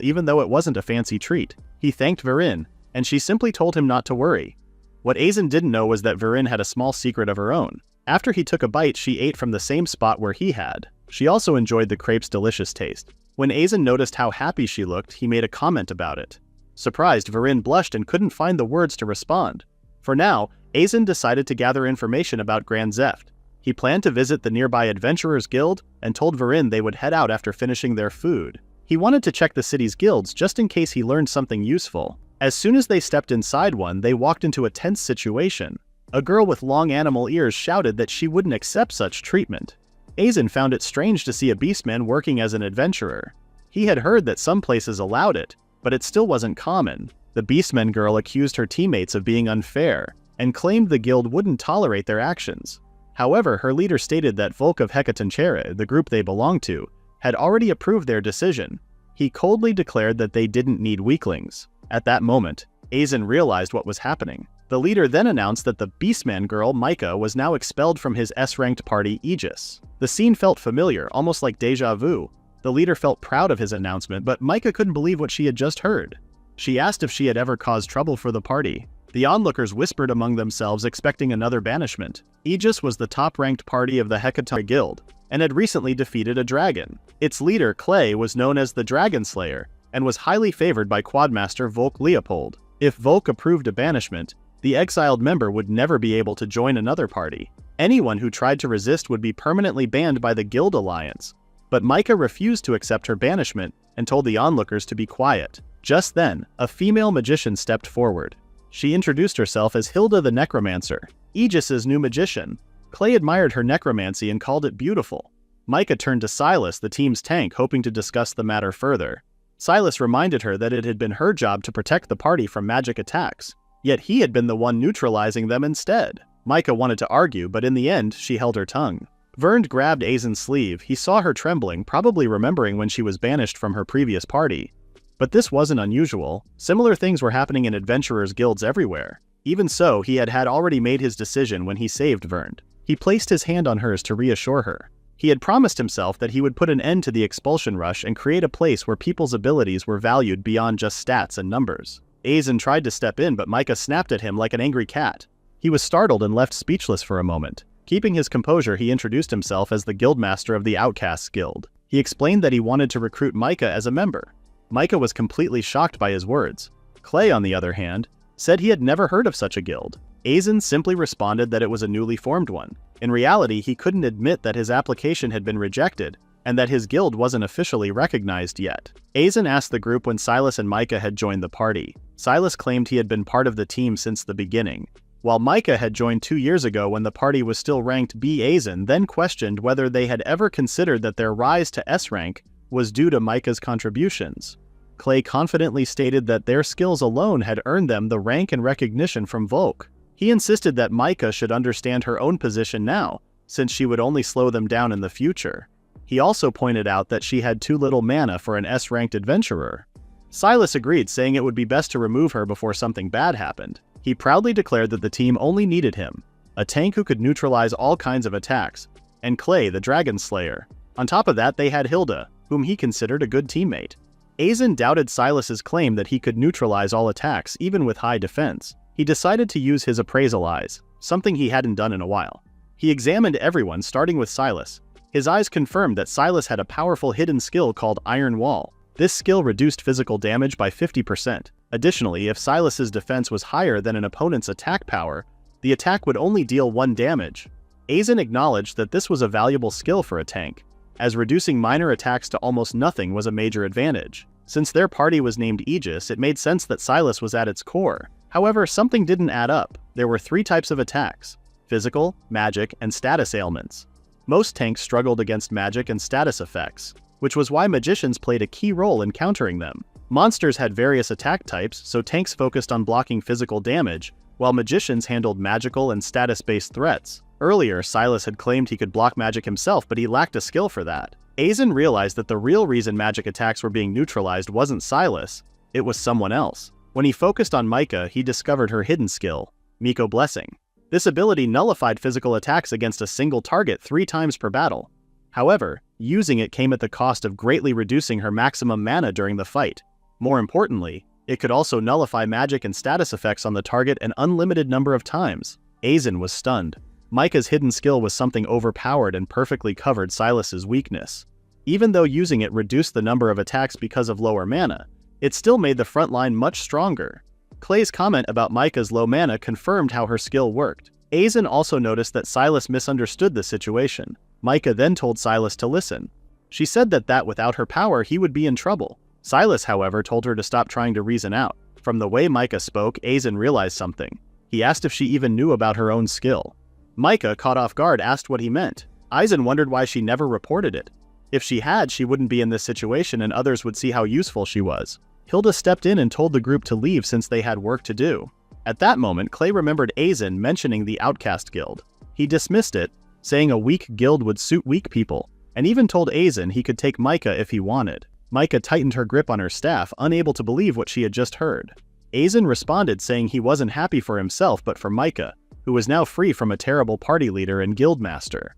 even though it wasn't a fancy treat. He thanked Vereen, and she simply told him not to worry. What Aizen didn't know was that Vereen had a small secret of her own. After he took a bite, she ate from the same spot where he had. She also enjoyed the crepe's delicious taste. When Aizen noticed how happy she looked, he made a comment about it. Surprised, Vereen blushed and couldn't find the words to respond. For now, Aizen decided to gather information about Grand Zeft. He planned to visit the nearby Adventurers Guild and told Vereen they would head out after finishing their food. He wanted to check the city's guilds just in case he learned something useful. As soon as they stepped inside one, they walked into a tense situation. A girl with long animal ears shouted that she wouldn't accept such treatment. Aizen found it strange to see a beastman working as an adventurer. He had heard that some places allowed it, but it still wasn't common. The beastman girl accused her teammates of being unfair and claimed the guild wouldn't tolerate their actions. However, her leader stated that Volk of Hecatonchere, the group they belonged to, had already approved their decision. He coldly declared that they didn't need weaklings. At that moment, Aizen realized what was happening. The leader then announced that the Beastman girl, Micah, was now expelled from his S-ranked party, Aegis. The scene felt familiar, almost like deja vu. The leader felt proud of his announcement, but Micah couldn't believe what she had just heard. She asked if she had ever caused trouble for the party. The onlookers whispered among themselves, expecting another banishment. Aegis was the top-ranked party of the Hecatari Guild, and had recently defeated a dragon. Its leader, Clay, was known as the Dragon Slayer, and was highly favored by Quadmaster Volk Leopold. If Volk approved a banishment, the exiled member would never be able to join another party. Anyone who tried to resist would be permanently banned by the Guild Alliance. But Micah refused to accept her banishment and told the onlookers to be quiet. Just then, a female magician stepped forward. She introduced herself as Hilda the Necromancer, Aegis's new magician. Clay admired her necromancy and called it beautiful. Micah turned to Silas, the team's tank, hoping to discuss the matter further. Silas reminded her that it had been her job to protect the party from magic attacks, yet he had been the one neutralizing them instead. Micah wanted to argue, but in the end, she held her tongue. Vernd grabbed Aizen's sleeve. He saw her trembling, probably remembering when she was banished from her previous party. But this wasn't unusual. Similar things were happening in adventurers' guilds everywhere. Even so, he had already made his decision when he saved Vernd. He placed his hand on hers to reassure her. He had promised himself that he would put an end to the expulsion rush and create a place where people's abilities were valued beyond just stats and numbers. Aizen tried to step in, but Micah snapped at him like an angry cat. He was startled and left speechless for a moment. Keeping his composure, he introduced himself as the guildmaster of the Outcasts Guild. He explained that he wanted to recruit Micah as a member. Micah was completely shocked by his words. Clay, on the other hand, said he had never heard of such a guild. Aizen simply responded that it was a newly formed one. In reality, he couldn't admit that his application had been rejected, and that his guild wasn't officially recognized yet. Aizen asked the group when Silas and Micah had joined the party. Silas claimed he had been part of the team since the beginning, while Micah had joined 2 years ago when the party was still ranked B. Aizen then questioned whether they had ever considered that their rise to S rank was due to Micah's contributions. Clay confidently stated that their skills alone had earned them the rank and recognition from Volk. He insisted that Micah should understand her own position now, since she would only slow them down in the future. He also pointed out that she had too little mana for an S-ranked adventurer. Silas agreed, saying it would be best to remove her before something bad happened. He proudly declared that the team only needed him, a tank who could neutralize all kinds of attacks, and Clay, the Dragon Slayer. On top of that, they had Hilda, whom he considered a good teammate. Aizen doubted Silas's claim that he could neutralize all attacks, even with high defense. He decided to use his appraisal eyes, something he hadn't done in a while. He examined everyone, starting with Silas. His eyes confirmed that Silas had a powerful hidden skill called Iron Wall. This skill reduced physical damage by 50%. Additionally, if Silas's defense was higher than an opponent's attack power, the attack would only deal 1 damage. Aizen acknowledged that this was a valuable skill for a tank, as reducing minor attacks to almost nothing was a major advantage. Since their party was named Aegis, it made sense that Silas was at its core. However, something didn't add up. There were 3 types of attacks: physical, magic, and status ailments. Most tanks struggled against magic and status effects, which was why magicians played a key role in countering them. Monsters had various attack types, so tanks focused on blocking physical damage, while magicians handled magical and status-based threats. Earlier, Silas had claimed he could block magic himself, but he lacked a skill for that. Aizen realized that the real reason magic attacks were being neutralized wasn't Silas, it was someone else. When he focused on Micah, he discovered her hidden skill, Miko Blessing. This ability nullified physical attacks against a single target 3 times per battle. However, using it came at the cost of greatly reducing her maximum mana during the fight. More importantly, it could also nullify magic and status effects on the target an unlimited number of times. Aizen was stunned. Micah's hidden skill was something overpowered and perfectly covered Silas's weakness. Even though using it reduced the number of attacks because of lower mana, it still made the front line much stronger. Clay's comment about Micah's low mana confirmed how her skill worked. Aizen also noticed that Silas misunderstood the situation. Micah then told Silas to listen. She said that without her power he would be in trouble. Silas, however, told her to stop trying to reason out. From the way Micah spoke, Aizen realized something. He asked if she even knew about her own skill. Micah, caught off guard, asked what he meant. Aizen wondered why she never reported it. If she had, she wouldn't be in this situation and others would see how useful she was. Hilda stepped in and told the group to leave since they had work to do. At that moment, Clay remembered Aizen mentioning the Outcast Guild. He dismissed it, saying a weak guild would suit weak people, and even told Aizen he could take Micah if he wanted. Micah tightened her grip on her staff, unable to believe what she had just heard. Aizen responded, saying he wasn't happy for himself but for Micah, who was now free from a terrible party leader and guildmaster.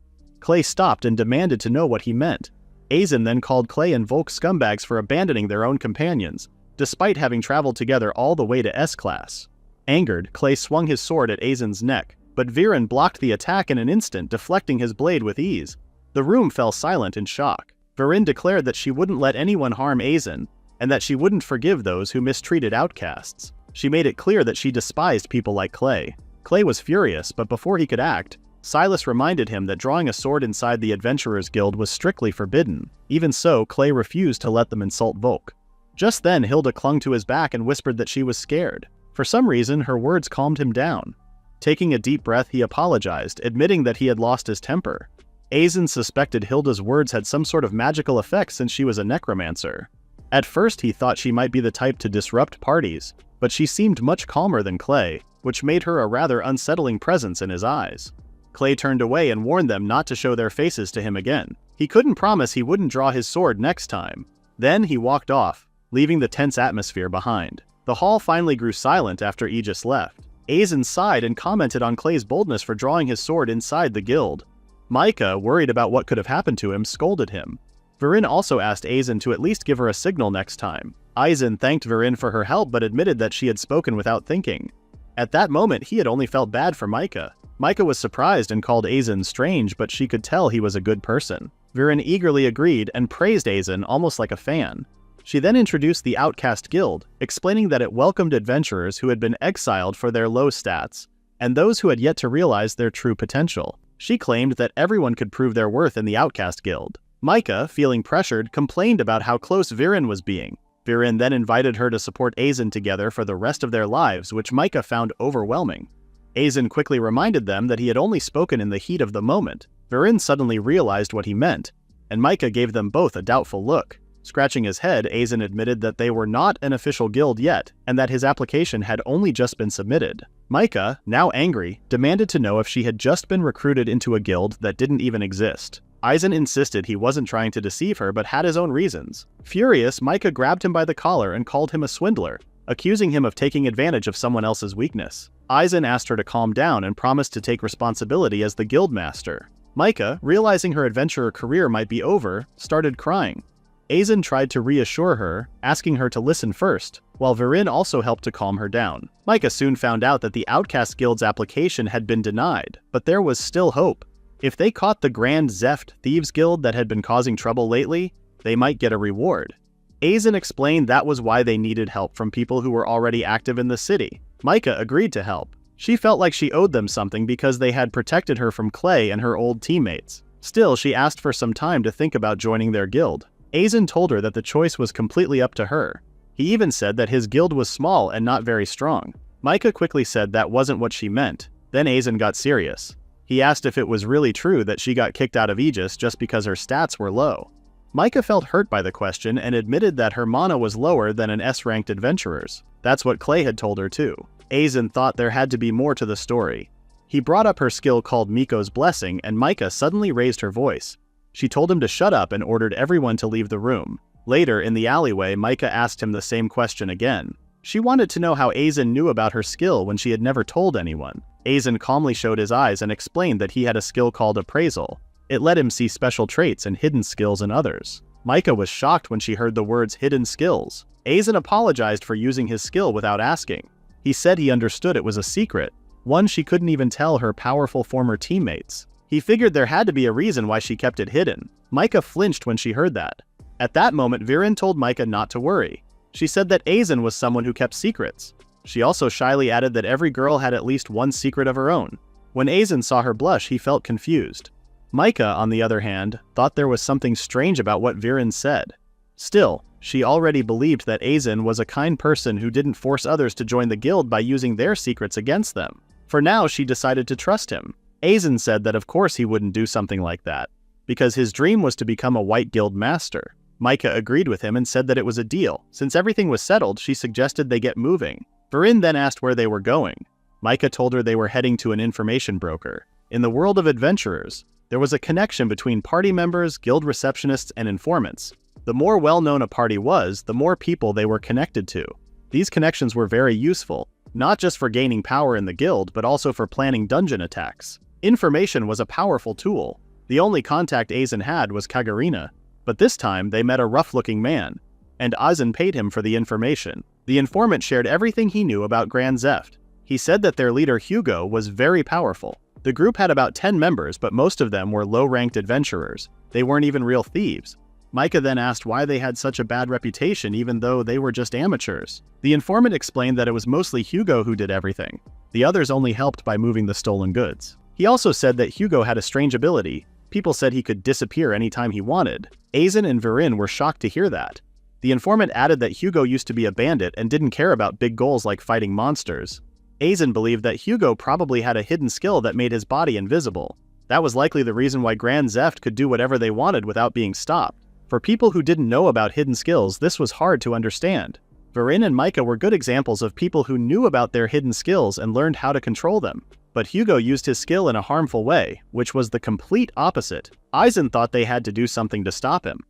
Clay stopped and demanded to know what he meant. Aizen then called Clay and Volk scumbags for abandoning their own companions, despite having traveled together all the way to S-Class. Angered, Clay swung his sword at Aizen's neck, but Viren blocked the attack in an instant, deflecting his blade with ease. The room fell silent in shock. Viren declared that she wouldn't let anyone harm Aizen, and that she wouldn't forgive those who mistreated outcasts. She made it clear that she despised people like Clay. Clay was furious, but before he could act, Silas reminded him that drawing a sword inside the Adventurers Guild was strictly forbidden. Even so, Clay refused to let them insult Volk. Just then, Hilda clung to his back and whispered that she was scared. For some reason, her words calmed him down. Taking a deep breath, he apologized, admitting that he had lost his temper. Aizen suspected Hilda's words had some sort of magical effect since she was a necromancer. At first, he thought she might be the type to disrupt parties, but she seemed much calmer than Clay, which made her a rather unsettling presence in his eyes. Clay turned away and warned them not to show their faces to him again. He couldn't promise he wouldn't draw his sword next time. Then he walked off, leaving the tense atmosphere behind. The hall finally grew silent after Aegis left. Aizen sighed and commented on Clay's boldness for drawing his sword inside the guild. Micah, worried about what could have happened to him, scolded him. Viren also asked Aizen to at least give her a signal next time. Aizen thanked Viren for her help but admitted that she had spoken without thinking. At that moment, he had only felt bad for Micah. Micah was surprised and called Aizen strange, but she could tell he was a good person. Viren eagerly agreed and praised Aizen almost like a fan. She then introduced the Outcast Guild, explaining that it welcomed adventurers who had been exiled for their low stats, and those who had yet to realize their true potential. She claimed that everyone could prove their worth in the Outcast Guild. Micah, feeling pressured, complained about how close Viren was being. Viren then invited her to support Aizen together for the rest of their lives, which Micah found overwhelming. Aizen quickly reminded them that he had only spoken in the heat of the moment. Viren suddenly realized what he meant, and Micah gave them both a doubtful look. Scratching his head, Aizen admitted that they were not an official guild yet, and that his application had only just been submitted. Micah, now angry, demanded to know if she had just been recruited into a guild that didn't even exist. Aizen insisted he wasn't trying to deceive her but had his own reasons. Furious, Micah grabbed him by the collar and called him a swindler, accusing him of taking advantage of someone else's weakness. Aizen asked her to calm down and promised to take responsibility as the guild master. Micah, realizing her adventurer career might be over, started crying. Aizen tried to reassure her, asking her to listen first, while Viren also helped to calm her down. Micah soon found out that the Outcast Guild's application had been denied, but there was still hope. If they caught the Grand Zeft Thieves Guild that had been causing trouble lately, they might get a reward. Aizen explained that was why they needed help from people who were already active in the city. Micah agreed to help. She felt like she owed them something because they had protected her from Clay and her old teammates. Still, she asked for some time to think about joining their guild. Aizen told her that the choice was completely up to her. He even said that his guild was small and not very strong. Micah quickly said that wasn't what she meant. Then Aizen got serious. He asked if it was really true that she got kicked out of Aegis just because her stats were low. Micah felt hurt by the question and admitted that her mana was lower than an S-ranked adventurer's. That's what Clay had told her too. Aizen thought there had to be more to the story. He brought up her skill called Miko's Blessing, and Micah suddenly raised her voice. She told him to shut up and ordered everyone to leave the room. Later, in the alleyway, Micah asked him the same question again. She wanted to know how Aizen knew about her skill when she had never told anyone. Aizen calmly showed his eyes and explained that he had a skill called Appraisal. It let him see special traits and hidden skills in others. Micah was shocked when she heard the words hidden skills. Aizen apologized for using his skill without asking. He said he understood it was a secret, one she couldn't even tell her powerful former teammates. He figured there had to be a reason why she kept it hidden. Micah flinched when she heard that. At that moment, Viren told Micah not to worry. She said that Aizen was someone who kept secrets. She also shyly added that every girl had at least one secret of her own. When Aizen saw her blush, he felt confused. Micah, on the other hand, thought there was something strange about what Viren said. Still, she already believed that Aizen was a kind person who didn't force others to join the guild by using their secrets against them. For now, she decided to trust him. Aizen said that of course he wouldn't do something like that, because his dream was to become a White Guild master. Micah agreed with him and said that it was a deal. Since everything was settled, she suggested they get moving. Viren then asked where they were going. Micah told her they were heading to an information broker. In the world of adventurers, there was a connection between party members, guild receptionists, and informants. The more well-known a party was, the more people they were connected to. These connections were very useful, not just for gaining power in the guild, but also for planning dungeon attacks. Information was a powerful tool. The only contact Aizen had was Kagarina, but this time they met a rough-looking man, and Aizen paid him for the information. The informant shared everything he knew about Grand Zeft. He said that their leader Hugo was very powerful. The group had about 10 members, but most of them were low-ranked adventurers. They weren't even real thieves. Micah then asked why they had such a bad reputation even though they were just amateurs. The informant explained that it was mostly Hugo who did everything. The others only helped by moving the stolen goods. He also said that Hugo had a strange ability. People said he could disappear anytime he wanted. Aizen and Virin were shocked to hear that. The informant added that Hugo used to be a bandit and didn't care about big goals like fighting monsters. Aizen believed that Hugo probably had a hidden skill that made his body invisible. That was likely the reason why Grand Zeft could do whatever they wanted without being stopped. For people who didn't know about hidden skills, this was hard to understand. Virin and Micah were good examples of people who knew about their hidden skills and learned how to control them. But Hugo used his skill in a harmful way, which was the complete opposite. Aizen thought they had to do something to stop him.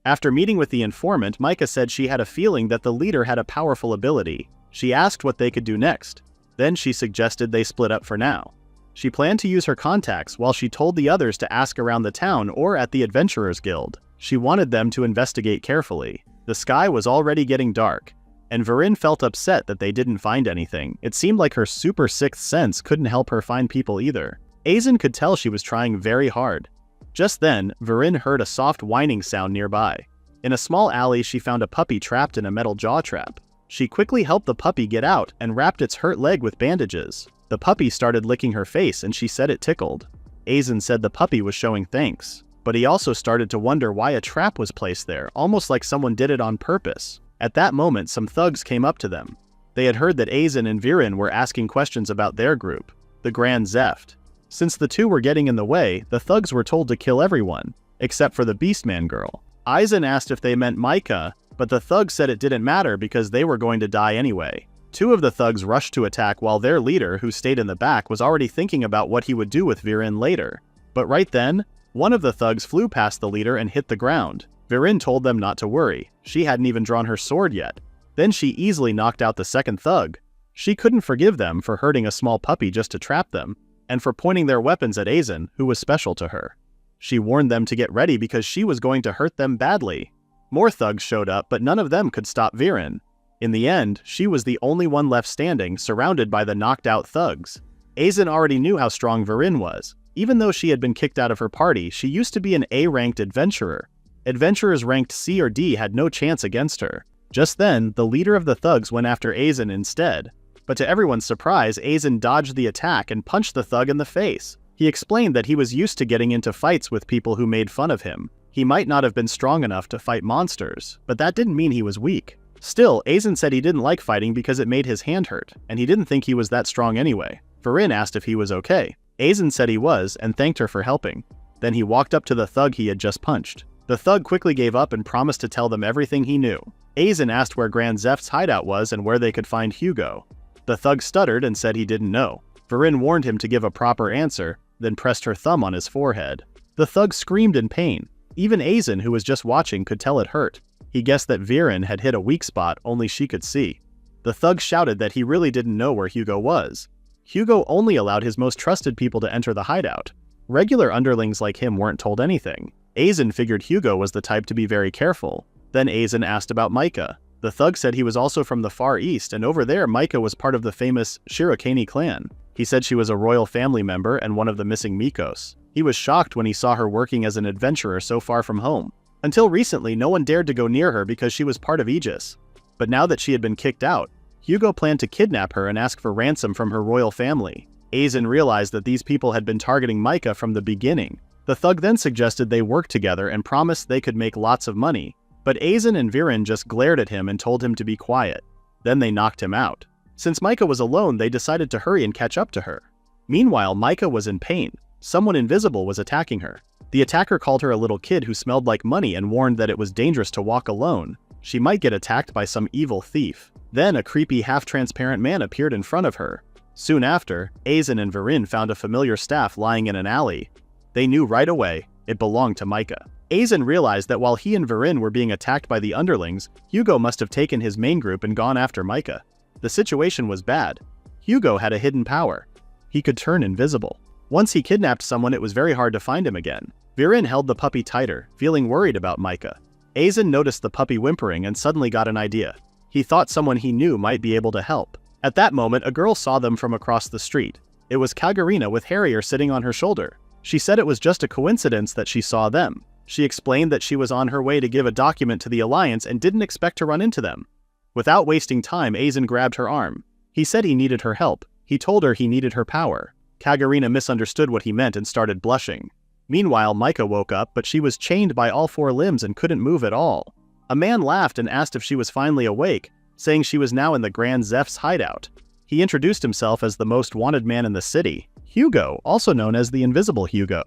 After meeting with the informant, Micah said she had a feeling that the leader had a powerful ability. She asked what they could do next. Then she suggested they split up for now. She planned to use her contacts while she told the others to ask around the town or at the Adventurers Guild. She wanted them to investigate carefully. The sky was already getting dark, and Virin felt upset that they didn't find anything. It seemed like her super sixth sense couldn't help her find people either. Aizen could tell she was trying very hard. Just then, Virin heard a soft whining sound nearby. In a small alley, she found a puppy trapped in a metal jaw trap. She quickly helped the puppy get out and wrapped its hurt leg with bandages. The puppy started licking her face and she said it tickled. Aizen said the puppy was showing thanks, but he also started to wonder why a trap was placed there, almost like someone did it on purpose. At that moment, some thugs came up to them. They had heard that Aizen and Virin were asking questions about their group, the Grand Zeft. Since the two were getting in the way, the thugs were told to kill everyone, except for the Beastman girl. Aizen asked if they meant Micah, but the thugs said it didn't matter because they were going to die anyway. Two of the thugs rushed to attack while their leader, who stayed in the back, was already thinking about what he would do with Virin later. But right then, one of the thugs flew past the leader and hit the ground. Virin told them not to worry. She hadn't even drawn her sword yet. Then she easily knocked out the second thug. She couldn't forgive them for hurting a small puppy just to trap them, and for pointing their weapons at Aizen, who was special to her. She warned them to get ready because she was going to hurt them badly. More thugs showed up, but none of them could stop Virin. In the end, she was the only one left standing, surrounded by the knocked-out thugs. Aizen already knew how strong Virin was. Even though she had been kicked out of her party, she used to be an A-ranked adventurer. Adventurers ranked C or D had no chance against her. Just then, the leader of the thugs went after Aizen instead. But to everyone's surprise, Aizen dodged the attack and punched the thug in the face. He explained that he was used to getting into fights with people who made fun of him. He might not have been strong enough to fight monsters, but that didn't mean he was weak. Still, Aizen said he didn't like fighting because it made his hand hurt, and he didn't think he was that strong anyway. Virin asked if he was okay. Aizen said he was, and thanked her for helping. Then he walked up to the thug he had just punched. The thug quickly gave up and promised to tell them everything he knew. Aizen asked where Grand Zeft's hideout was and where they could find Hugo. The thug stuttered and said he didn't know. Virin warned him to give a proper answer, then pressed her thumb on his forehead. The thug screamed in pain. Even Aizen, who was just watching, could tell it hurt. He guessed that Virin had hit a weak spot only she could see. The thug shouted that he really didn't know where Hugo was. Hugo only allowed his most trusted people to enter the hideout. Regular underlings like him weren't told anything. Aizen figured Hugo was the type to be very careful. Then Aizen asked about Micah. The thug said he was also from the Far East, and over there Micah was part of the famous Shirokani clan. He said she was a royal family member and one of the missing Mikos. He was shocked when he saw her working as an adventurer so far from home. Until recently, no one dared to go near her because she was part of Aegis. But now that she had been kicked out, Hugo planned to kidnap her and ask for ransom from her royal family. Aizen realized that these people had been targeting Micah from the beginning. The thug then suggested they work together and promised they could make lots of money. But Aizen and Virin just glared at him and told him to be quiet. Then they knocked him out. Since Micah was alone, they decided to hurry and catch up to her. Meanwhile, Micah was in pain. Someone invisible was attacking her. The attacker called her a little kid who smelled like money and warned that it was dangerous to walk alone. She might get attacked by some evil thief. Then a creepy half-transparent man appeared in front of her. Soon after, Aizen and Virin found a familiar staff lying in an alley. They knew right away it belonged to Micah. Aizen realized that while he and Virin were being attacked by the underlings, Hugo must have taken his main group and gone after Micah. The situation was bad. Hugo had a hidden power. He could turn invisible. Once he kidnapped someone, it was very hard to find him again. Virin held the puppy tighter, feeling worried about Micah. Aizen noticed the puppy whimpering and suddenly got an idea. He thought someone he knew might be able to help. At that moment, a girl saw them from across the street. It was Kagarina with Harrier sitting on her shoulder. She said it was just a coincidence that she saw them. She explained that she was on her way to give a document to the Alliance and didn't expect to run into them. Without wasting time, Aizen grabbed her arm. He said he needed her help. He told her he needed her power. Kagarina misunderstood what he meant and started blushing. Meanwhile, Micah woke up, but she was chained by all 4 limbs and couldn't move at all. A man laughed and asked if she was finally awake, saying she was now in the Grand Zeph's hideout. He introduced himself as the most wanted man in the city, Hugo, also known as the Invisible Hugo.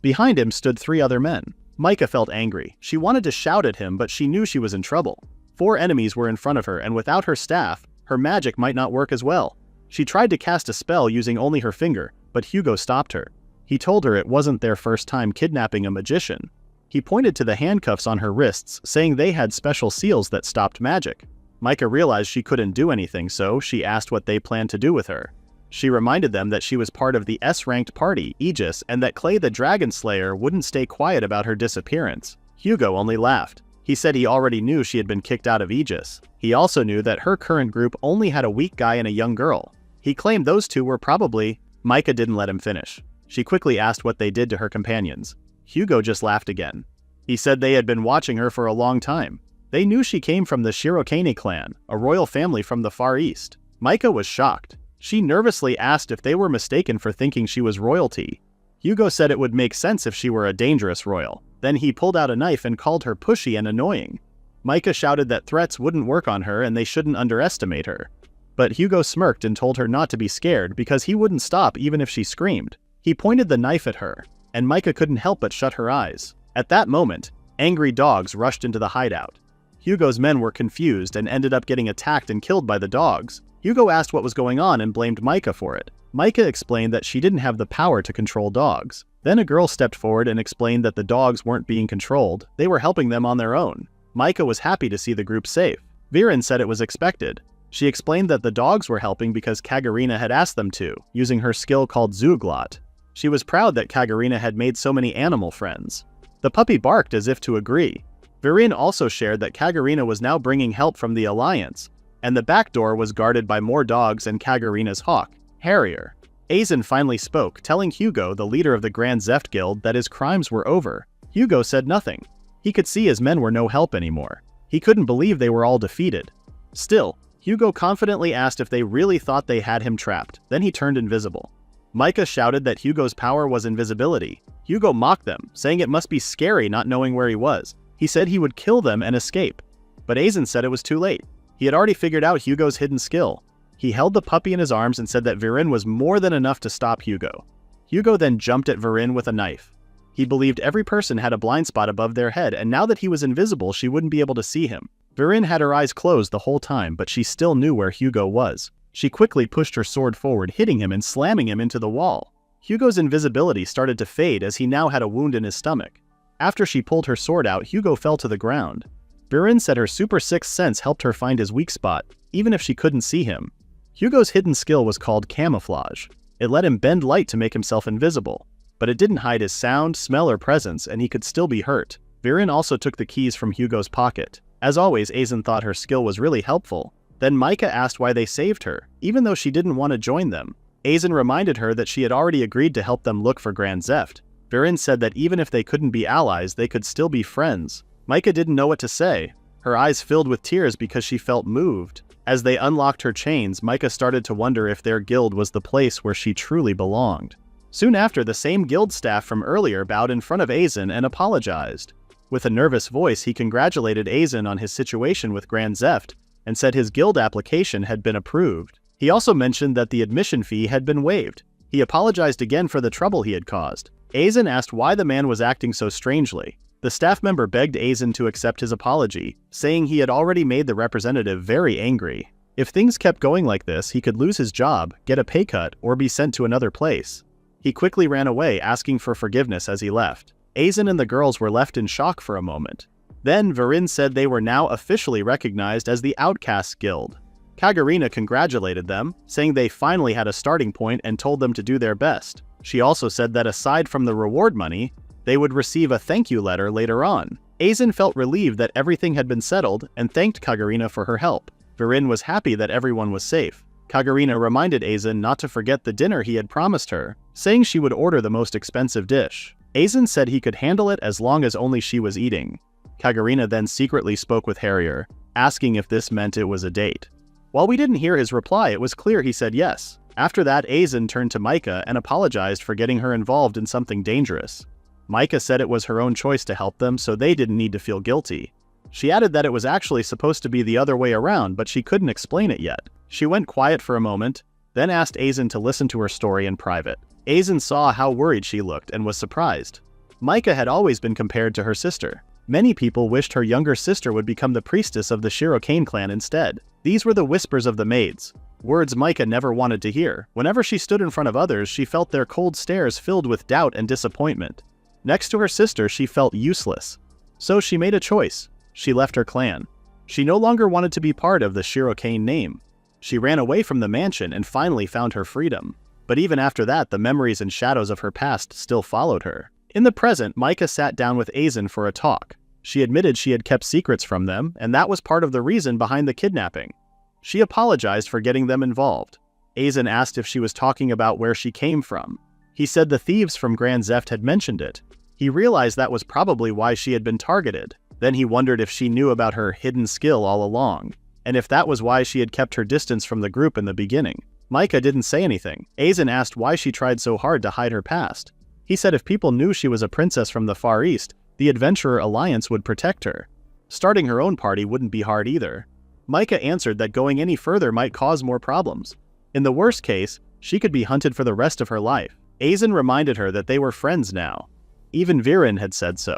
Behind him stood 3 other men. Micah felt angry. She wanted to shout at him, but she knew she was in trouble. 4 enemies were in front of her, and without her staff, her magic might not work as well. She tried to cast a spell using only her finger, but Hugo stopped her. He told her it wasn't their first time kidnapping a magician. He pointed to the handcuffs on her wrists, saying they had special seals that stopped magic. Micah realized she couldn't do anything, so she asked what they planned to do with her. She reminded them that she was part of the S-ranked party, Aegis, and that Clay the Dragon Slayer wouldn't stay quiet about her disappearance. Hugo only laughed. He said he already knew she had been kicked out of Aegis. He also knew that her current group only had a weak guy and a young girl. He claimed those 2 were probably... Micah didn't let him finish. She quickly asked what they did to her companions. Hugo just laughed again. He said they had been watching her for a long time. They knew she came from the Shirokane clan, a royal family from the Far East. Micah was shocked. She nervously asked if they were mistaken for thinking she was royalty. Hugo said it would make sense if she were a dangerous royal. Then he pulled out a knife and called her pushy and annoying. Micah shouted that threats wouldn't work on her and they shouldn't underestimate her. But Hugo smirked and told her not to be scared because he wouldn't stop even if she screamed. He pointed the knife at her, and Micah couldn't help but shut her eyes. At that moment, angry dogs rushed into the hideout. Hugo's men were confused and ended up getting attacked and killed by the dogs. Hugo asked what was going on and blamed Micah for it. Micah explained that she didn't have the power to control dogs. Then a girl stepped forward and explained that the dogs weren't being controlled, they were helping them on their own. Micah was happy to see the group safe. Viren said it was expected. She explained that the dogs were helping because Kagarina had asked them to, using her skill called Zooglot. She was proud that Kagarina had made so many animal friends. The puppy barked as if to agree. Viren also shared that Kagarina was now bringing help from the Alliance, and the back door was guarded by more dogs and Kagarina's hawk, Harrier. Aizen finally spoke, telling Hugo, the leader of the Grand Zeft Guild, that his crimes were over. Hugo said nothing. He could see his men were no help anymore. He couldn't believe they were all defeated. Still, Hugo confidently asked if they really thought they had him trapped. Then he turned invisible. Micah shouted that Hugo's power was invisibility. Hugo mocked them, saying it must be scary not knowing where he was. He said he would kill them and escape. But Aizen said it was too late. He had already figured out Hugo's hidden skill. He held the puppy in his arms and said that Viren was more than enough to stop Hugo. Hugo then jumped at Viren with a knife. He believed every person had a blind spot above their head, and now that he was invisible, she wouldn't be able to see him. Viren had her eyes closed the whole time, but she still knew where Hugo was. She quickly pushed her sword forward, hitting him and slamming him into the wall. Hugo's invisibility started to fade as he now had a wound in his stomach. After she pulled her sword out, Hugo fell to the ground. Viren said her super sixth sense helped her find his weak spot, even if she couldn't see him. Hugo's hidden skill was called camouflage. It let him bend light to make himself invisible. But it didn't hide his sound, smell, or presence, and he could still be hurt. Viren also took the keys from Hugo's pocket. As always, Aizen thought her skill was really helpful. Then Micah asked why they saved her, even though she didn't want to join them. Aizen reminded her that she had already agreed to help them look for Grand Zeft. Viren said that even if they couldn't be allies, they could still be friends. Micah didn't know what to say. Her eyes filled with tears because she felt moved. As they unlocked her chains, Micah started to wonder if their guild was the place where she truly belonged. Soon after, the same guild staff from earlier bowed in front of Aizen and apologized. With a nervous voice, he congratulated Aizen on his situation with Grand Zeft and said his guild application had been approved. He also mentioned that the admission fee had been waived. He apologized again for the trouble he had caused. Aizen asked why the man was acting so strangely. The staff member begged Aizen to accept his apology, saying he had already made the representative very angry. If things kept going like this, he could lose his job, get a pay cut, or be sent to another place. He quickly ran away, asking for forgiveness as he left. Aizen and the girls were left in shock for a moment. Then Viren said they were now officially recognized as the Outcasts Guild. Kagarina congratulated them, saying they finally had a starting point and told them to do their best. She also said that aside from the reward money, they would receive a thank you letter later on. Aizen felt relieved that everything had been settled and thanked Kagarina for her help. Viren was happy that everyone was safe. Kagarina reminded Aizen not to forget the dinner he had promised her, saying she would order the most expensive dish. Aizen said he could handle it as long as only she was eating. Kagarina then secretly spoke with Harrier, asking if this meant it was a date. While we didn't hear his reply, it was clear he said yes. After that, Aizen turned to Mika and apologized for getting her involved in something dangerous. Mika said it was her own choice to help them, so they didn't need to feel guilty. She added that it was actually supposed to be the other way around, but she couldn't explain it yet. She went quiet for a moment, then asked Aizen to listen to her story in private. Aizen saw how worried she looked and was surprised. Mika had always been compared to her sister. Many people wished her younger sister would become the priestess of the Shirokane clan instead. These were the whispers of the maids, words Mika never wanted to hear. Whenever she stood in front of others, she felt their cold stares filled with doubt and disappointment. Next to her sister, she felt useless. So she made a choice. She left her clan. She no longer wanted to be part of the Shirokane name. She ran away from the mansion and finally found her freedom. But even after that, the memories and shadows of her past still followed her. In the present, Mika sat down with Aizen for a talk. She admitted she had kept secrets from them, and that was part of the reason behind the kidnapping. She apologized for getting them involved. Aizen asked if she was talking about where she came from. He said the thieves from Grand Zeft had mentioned it. He realized that was probably why she had been targeted. Then he wondered if she knew about her hidden skill all along, and if that was why she had kept her distance from the group in the beginning. Mika didn't say anything. Aizen asked why she tried so hard to hide her past. He said if people knew she was a princess from the Far East, the Adventurer Alliance would protect her. Starting her own party wouldn't be hard either. Mika answered that going any further might cause more problems. In the worst case, she could be hunted for the rest of her life. Aizen reminded her that they were friends now. Even Viren had said so.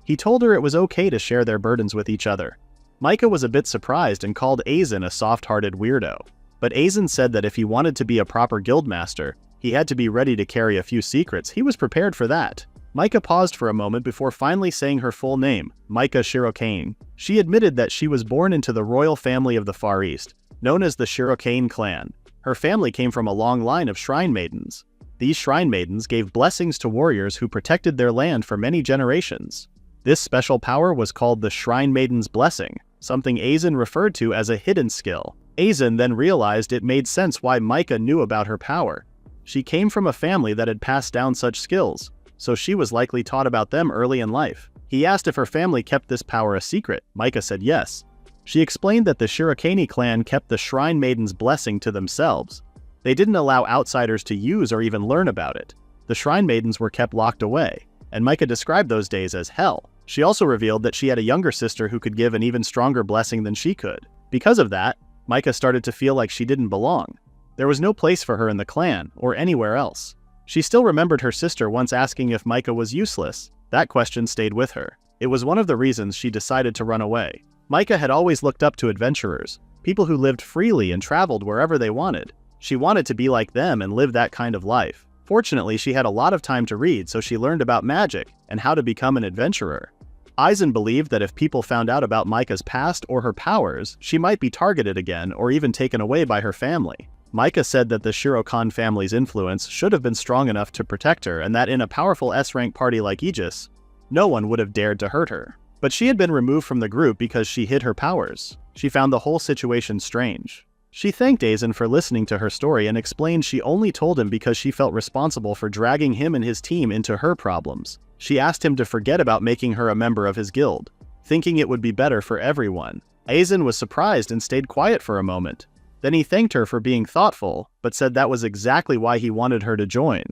He told her it was okay to share their burdens with each other. Mika was a bit surprised and called Aizen a soft-hearted weirdo. But Aizen said that if he wanted to be a proper guildmaster, he had to be ready to carry a few secrets. He was prepared for that. Mika paused for a moment before finally saying her full name, Mika Shirokane. She admitted that she was born into the royal family of the Far East, known as the Shirokane clan. Her family came from a long line of shrine maidens. These shrine maidens gave blessings to warriors who protected their land for many generations. This special power was called the Shrine Maiden's Blessing, something Aizen referred to as a hidden skill. Aizen then realized it made sense why Mika knew about her power. She came from a family that had passed down such skills, so she was likely taught about them early in life. He asked if her family kept this power a secret. Mika said yes. She explained that the Shirokane clan kept the Shrine Maiden's blessing to themselves. They didn't allow outsiders to use or even learn about it. The Shrine Maidens were kept locked away, and Mika described those days as hell. She also revealed that she had a younger sister who could give an even stronger blessing than she could. Because of that, Mika started to feel like she didn't belong. There was no place for her in the clan, or anywhere else. She still remembered her sister once asking if Mika was useless. That question stayed with her. It was one of the reasons she decided to run away. Mika had always looked up to adventurers, people who lived freely and traveled wherever they wanted. She wanted to be like them and live that kind of life. Fortunately, she had a lot of time to read, so she learned about magic and how to become an adventurer. Aizen believed that if people found out about Mika's past or her powers, she might be targeted again or even taken away by her family. Mika said that the Shirokane family's influence should have been strong enough to protect her, and that in a powerful S-rank party like Aegis, no one would have dared to hurt her. But she had been removed from the group because she hid her powers. She found the whole situation strange. She thanked Aizen for listening to her story and explained she only told him because she felt responsible for dragging him and his team into her problems. She asked him to forget about making her a member of his guild, thinking it would be better for everyone. Aizen was surprised and stayed quiet for a moment. Then he thanked her for being thoughtful, but said that was exactly why he wanted her to join.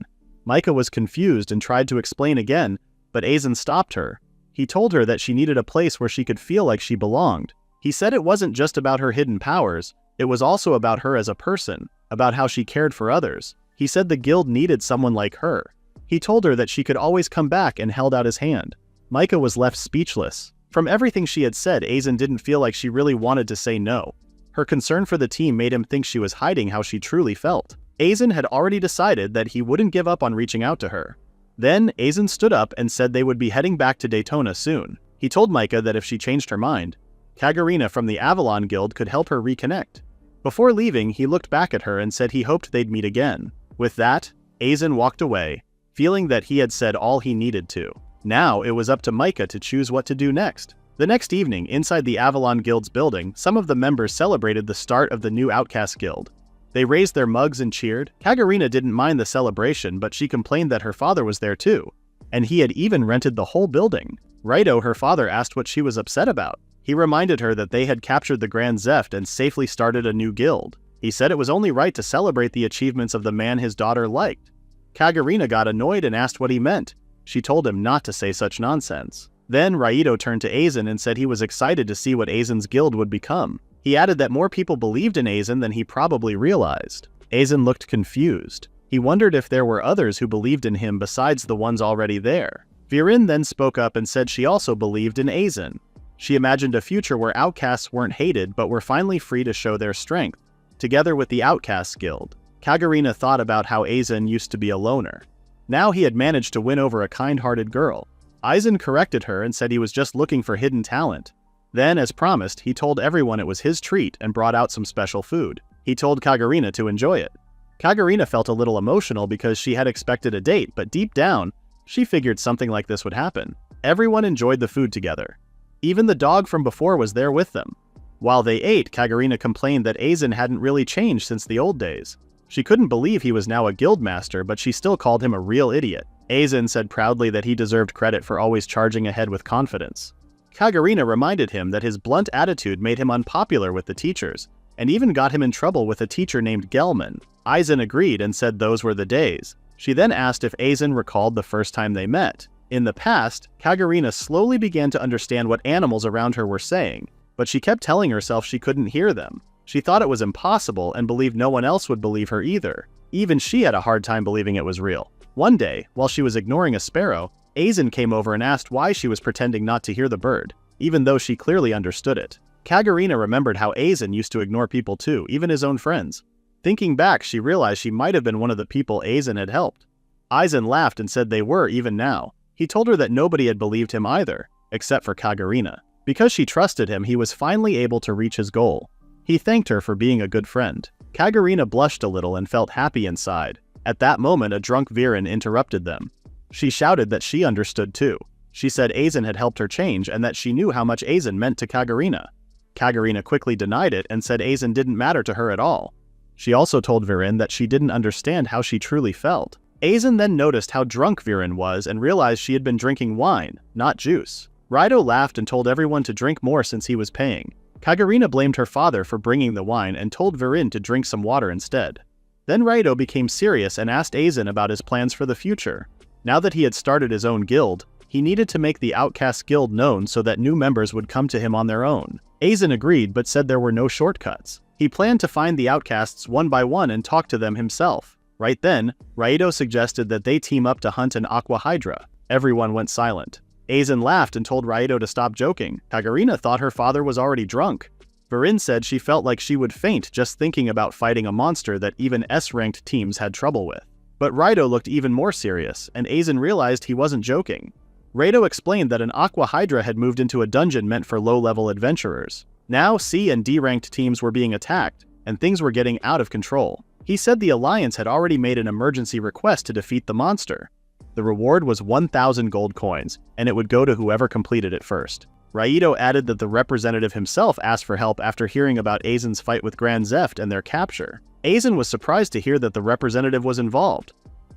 Mika was confused and tried to explain again, but Aizen stopped her. He told her that she needed a place where she could feel like she belonged. He said it wasn't just about her hidden powers, it was also about her as a person, about how she cared for others. He said the guild needed someone like her. He told her that she could always come back and held out his hand. Mika was left speechless. From everything she had said, Aizen didn't feel like she really wanted to say no. Her concern for the team made him think she was hiding how she truly felt. Aizen had already decided that he wouldn't give up on reaching out to her. Then, Aizen stood up and said they would be heading back to Daytona soon. He told Mika that if she changed her mind, Kagarina from the Avalon Guild could help her reconnect. Before leaving, he looked back at her and said he hoped they'd meet again. With that, Aizen walked away, feeling that he had said all he needed to. Now, it was up to Mika to choose what to do next. The next evening, inside the Avalon Guild's building, some of the members celebrated the start of the new Outcast Guild. They raised their mugs and cheered. Kagarina didn't mind the celebration, but she complained that her father was there too, and he had even rented the whole building. Raito, her father, asked what she was upset about. He reminded her that they had captured the Grand Zeft and safely started a new guild. He said it was only right to celebrate the achievements of the man his daughter liked. Kagarina got annoyed and asked what he meant. She told him not to say such nonsense. Then Raito turned to Aizen and said he was excited to see what Aizen's guild would become. He added that more people believed in Aizen than he probably realized. Aizen looked confused. He wondered if there were others who believed in him besides the ones already there. Viren then spoke up and said she also believed in Aizen. She imagined a future where outcasts weren't hated but were finally free to show their strength. Together with the Outcasts Guild, Kagarina thought about how Aizen used to be a loner. Now he had managed to win over a kind-hearted girl. Aizen corrected her and said he was just looking for hidden talent. Then, as promised, he told everyone it was his treat and brought out some special food. He told Kagarina to enjoy it. Kagarina felt a little emotional because she had expected a date, but deep down, she figured something like this would happen. Everyone enjoyed the food together. Even the dog from before was there with them. While they ate, Kagarina complained that Aizen hadn't really changed since the old days. She couldn't believe he was now a guild master, but she still called him a real idiot. Aizen said proudly that he deserved credit for always charging ahead with confidence. Kagarina reminded him that his blunt attitude made him unpopular with the teachers, and even got him in trouble with a teacher named Gelman. Aizen agreed and said those were the days. She then asked if Aizen recalled the first time they met. In the past, Kagarina slowly began to understand what animals around her were saying, but she kept telling herself she couldn't hear them. She thought it was impossible and believed no one else would believe her either. Even she had a hard time believing it was real. One day, while she was ignoring a sparrow, Aizen came over and asked why she was pretending not to hear the bird, even though she clearly understood it. Kagarina remembered how Aizen used to ignore people too, even his own friends. Thinking back, she realized she might have been one of the people Aizen had helped. Aizen laughed and said they were even now. He told her that nobody had believed him either, except for Kagarina. Because she trusted him, he was finally able to reach his goal. He thanked her for being a good friend. Kagarina blushed a little and felt happy inside. At that moment, a drunk Viren interrupted them. She shouted that she understood too. She said Aizen had helped her change and that she knew how much Aizen meant to Kagarina. Kagarina quickly denied it and said Aizen didn't matter to her at all. She also told Viren that she didn't understand how she truly felt. Aizen then noticed how drunk Viren was and realized she had been drinking wine, not juice. Raito laughed and told everyone to drink more since he was paying. Kagarina blamed her father for bringing the wine and told Viren to drink some water instead. Then Raito became serious and asked Aizen about his plans for the future. Now that he had started his own guild, he needed to make the Outcast Guild known so that new members would come to him on their own. Aizen agreed but said there were no shortcuts. He planned to find the outcasts one by one and talk to them himself. Right then, Raito suggested that they team up to hunt an aqua hydra. Everyone went silent. Aizen laughed and told Raito to stop joking. Kagarina thought her father was already drunk. Viren said she felt like she would faint just thinking about fighting a monster that even S-ranked teams had trouble with. But Raito looked even more serious, and Aizen realized he wasn't joking. Raito explained that an aqua hydra had moved into a dungeon meant for low-level adventurers. Now C and D-ranked teams were being attacked, and things were getting out of control. He said the Alliance had already made an emergency request to defeat the monster. The reward was 1,000 gold coins, and it would go to whoever completed it first. Raito added that the representative himself asked for help after hearing about Aizen's fight with Grand Zeft and their capture. Aizen was surprised to hear that the representative was involved.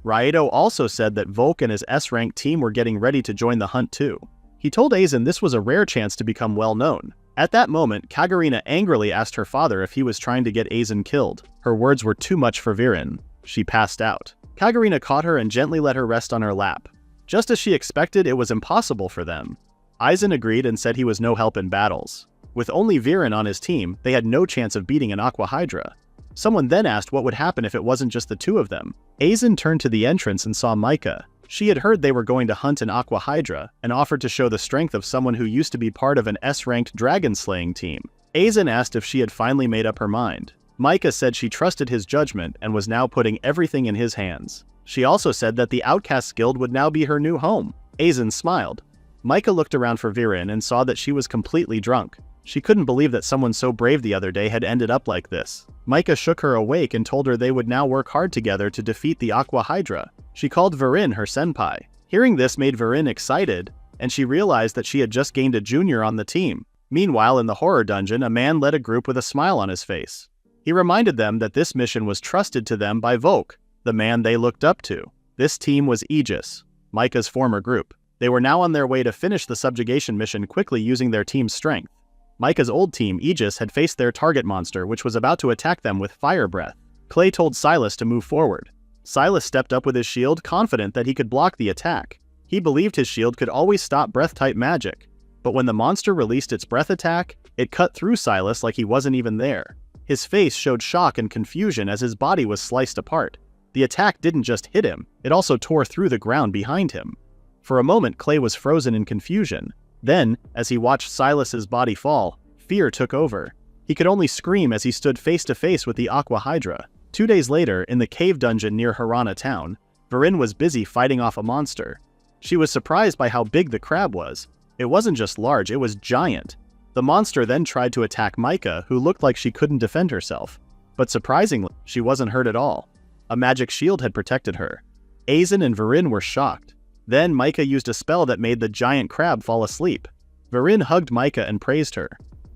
Raito also said that Volk and his S-ranked team were getting ready to join the hunt too. He told Aizen this was a rare chance to become well-known. At that moment, Kagarina angrily asked her father if he was trying to get Aizen killed. Her words were too much for Viren. She passed out. Kagarina caught her and gently let her rest on her lap. Just as she expected, it was impossible for them. Aizen agreed and said he was no help in battles. With only Viren on his team, they had no chance of beating an aqua hydra. Someone then asked what would happen if it wasn't just the two of them. Aizen turned to the entrance and saw Micah. She had heard they were going to hunt an aqua hydra and offered to show the strength of someone who used to be part of an S-ranked dragon-slaying team. Aizen asked if she had finally made up her mind. Micah said she trusted his judgment and was now putting everything in his hands. She also said that the Outcasts Guild would now be her new home. Aizen smiled. Micah looked around for Viren and saw that she was completely drunk. She couldn't believe that someone so brave the other day had ended up like this. Micah shook her awake and told her they would now work hard together to defeat the aqua hydra. She called Viren her senpai. Hearing this made Viren excited, and she realized that she had just gained a junior on the team. Meanwhile, in the horror dungeon, a man led a group with a smile on his face. He reminded them that this mission was trusted to them by Volk, the man they looked up to. This team was Aegis, Micah's former group. They were now on their way to finish the subjugation mission quickly using their team's strength. Micah's old team, Aegis, had faced their target monster, which was about to attack them with fire breath. Clay told Silas to move forward. Silas stepped up with his shield, confident that he could block the attack. He believed his shield could always stop breath-type magic. But when the monster released its breath attack, it cut through Silas like he wasn't even there. His face showed shock and confusion as his body was sliced apart. The attack didn't just hit him, it also tore through the ground behind him. For a moment, Clay was frozen in confusion. Then, as he watched Silas's body fall, fear took over. He could only scream as he stood face to face with the Aqua Hydra. 2 days later, in the cave dungeon near Harana town, Varin was busy fighting off a monster. She was surprised by how big the crab was. It wasn't just large, it was giant. The monster then tried to attack Micah, who looked like she couldn't defend herself. But surprisingly, she wasn't hurt at all. A magic shield had protected her. Aizen and Varin were shocked. Then Micah used a spell that made the giant crab fall asleep. Varin hugged Micah and praised her.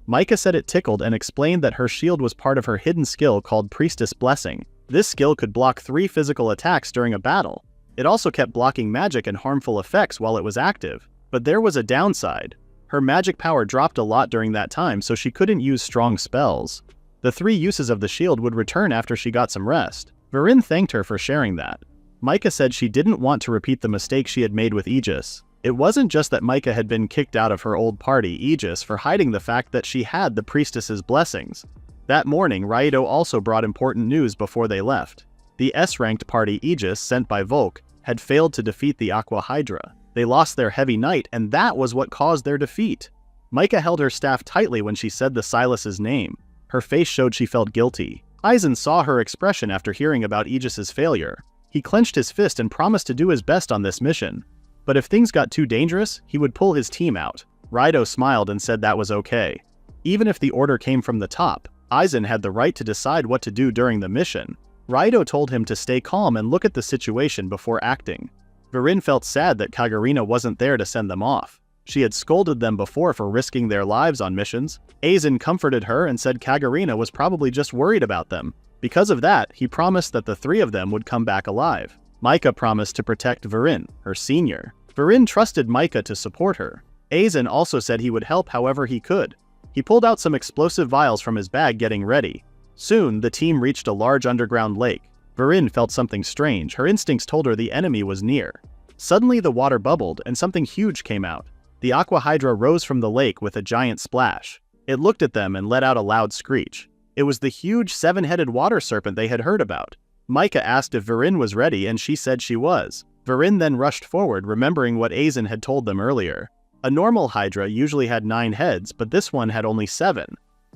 Micah said it tickled and explained that her shield was part of her hidden skill called Priestess Blessing. This skill could block 3 physical attacks during a battle. It also kept blocking magic and harmful effects while it was active. But there was a downside. Her magic power dropped a lot during that time, so she couldn't use strong spells. The 3 uses of the shield would return after she got some rest. Varin thanked her for sharing that. Micah said she didn't want to repeat the mistake she had made with Aegis. It wasn't just that Micah had been kicked out of her old party, Aegis, for hiding the fact that she had the priestess's blessings. That morning, Raido also brought important news before they left. The S-ranked party, Aegis, sent by Volk, had failed to defeat the Aqua Hydra. They lost their heavy knight, and that was what caused their defeat. Micah held her staff tightly when she said the Silas's name. Her face showed she felt guilty. Aizen saw her expression after hearing about Aegis's failure. He clenched his fist and promised to do his best on this mission. But if things got too dangerous, he would pull his team out. Raido smiled and said that was okay. Even if the order came from the top, Aizen had the right to decide what to do during the mission. Raido told him to stay calm and look at the situation before acting. Varin felt sad that Kagarina wasn't there to send them off. She had scolded them before for risking their lives on missions. Aizen comforted her and said Kagarina was probably just worried about them. Because of that, he promised that the 3 of them would come back alive. Micah promised to protect Varin, her senior. Varin trusted Micah to support her. Aizen also said he would help however he could. He pulled out some explosive vials from his bag, getting ready. Soon, the team reached a large underground lake. Varin felt something strange. Her instincts told her the enemy was near. Suddenly, the water bubbled and something huge came out. The Aqua Hydra rose from the lake with a giant splash. It looked at them and let out a loud screech. It was the huge 7-headed water serpent they had heard about. Micah asked if Varin was ready, and she said she was. Varin then rushed forward, remembering what Aizen had told them earlier. A normal Hydra usually had 9 heads, but this one had only 7.